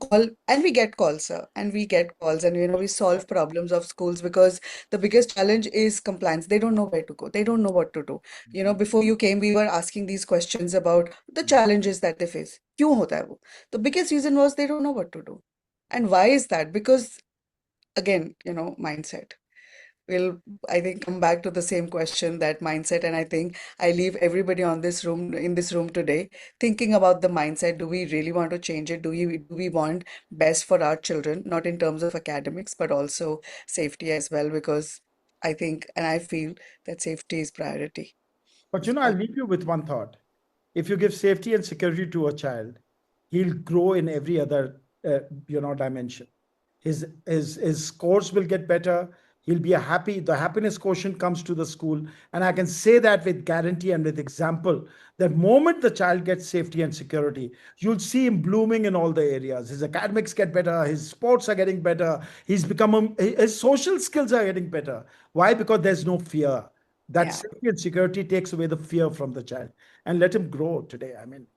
call, and we get calls, sir, and we get calls, and, we solve problems of schools because the biggest challenge is compliance. They don't know where to go. They don't know what to do. Before you came, we were asking these questions about the challenges that they face. Kyun hota hai wo? The biggest reason was they don't know what to do. And why is that? Because again, mindset. We'll, I think, come back to the same question, that mindset. And I think I leave everybody in this room today, thinking about the mindset. Do we really want to change it? Do we want best for our children, not in terms of academics, but also safety as well? Because I think, and I feel that safety is priority. But I'll leave you with one thought. If you give safety and security to a child, he'll grow in every other dimension. His scores will get better. He'll be the happiness quotient comes to the school. And I can say that with guarantee and with example, that moment the child gets safety and security, you'll see him blooming in all the areas. His academics get better, his sports are getting better, his social skills are getting better. Why? Because there's no fear. That Yeah. safety and security takes away the fear from the child and let him grow today. I mean,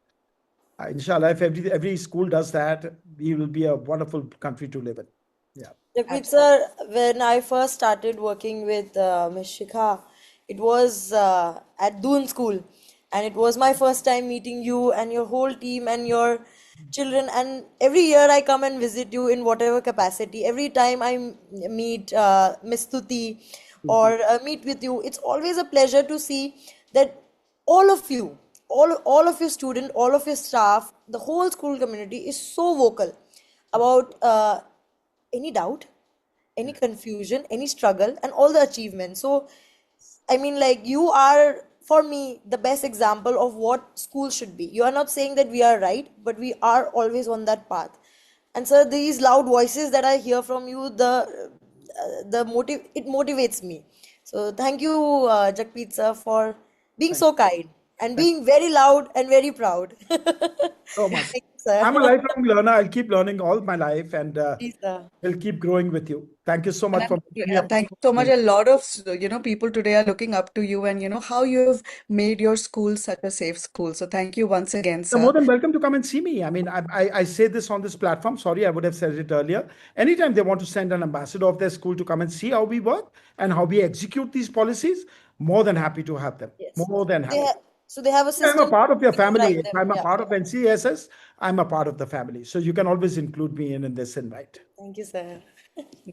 inshallah, if every school does that, we will be a wonderful country to live in. Yeah. Jagpreet Absolutely. sir, when I first started working with Ms. Shikha, it was at Doon school, and it was my first time meeting you and your whole team and your children. And every year I come and visit you in whatever capacity. Every time I meet Miss Tuti or meet with you, it's always a pleasure to see that all of you, all of your student, all of your staff, the whole school community is so vocal about any doubt, any confusion, any struggle, and all the achievements. So, I mean, like, you are, for me, the best example of what school should be. You are not saying that we are right, but we are always on that path. And sir, these loud voices that I hear from you, it motivates me. So thank you, Jagpreet sir, for being Thank so kind and thank being very loud and very proud. you so much. Thank you, sir. I'm a lifelong learner. I'll keep learning all my life and Please, sir. will keep growing with you. Thank you so And much for making me a thank part you of so your much. A lot of, people today are looking up to you, and how you have made your school such a safe school. So thank you once again, You're more sir. than welcome to come and see me. I mean, I say this on this platform. Sorry, I would have said it earlier. Anytime they want to send an ambassador of their school to come and see how we work and how we execute these policies, more than happy to have them. Yes. More than happy. So they have a I'm a system part of your to family. drive If them. I'm a Yeah. part of NCSS, I'm a part of the family. So you can always include me in this invite. Thank you, sir.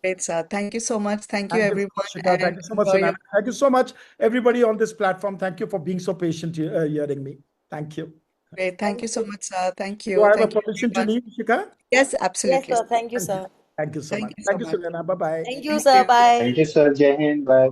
Great, sir. Thank you so much. Thank you, Thank you so everyone, much, Shikha. and Thank you so much, enjoy your. Sunana. Thank you so much, everybody on this platform. Thank you for being so patient hearing me. Thank you. Great. Thank Thank you so you. much, sir. Thank Do I you. have a Thank you, permission to everyone. leave, Shikha? Yes, Yes, absolutely, sir. sir. Thank you, Thank you. sir. Thank you so Thank much. you so Thank you, much. Sunana. Bye bye. Thank you, Thank sir. you. Bye. Thank you, sir. Jai Hind. Bye.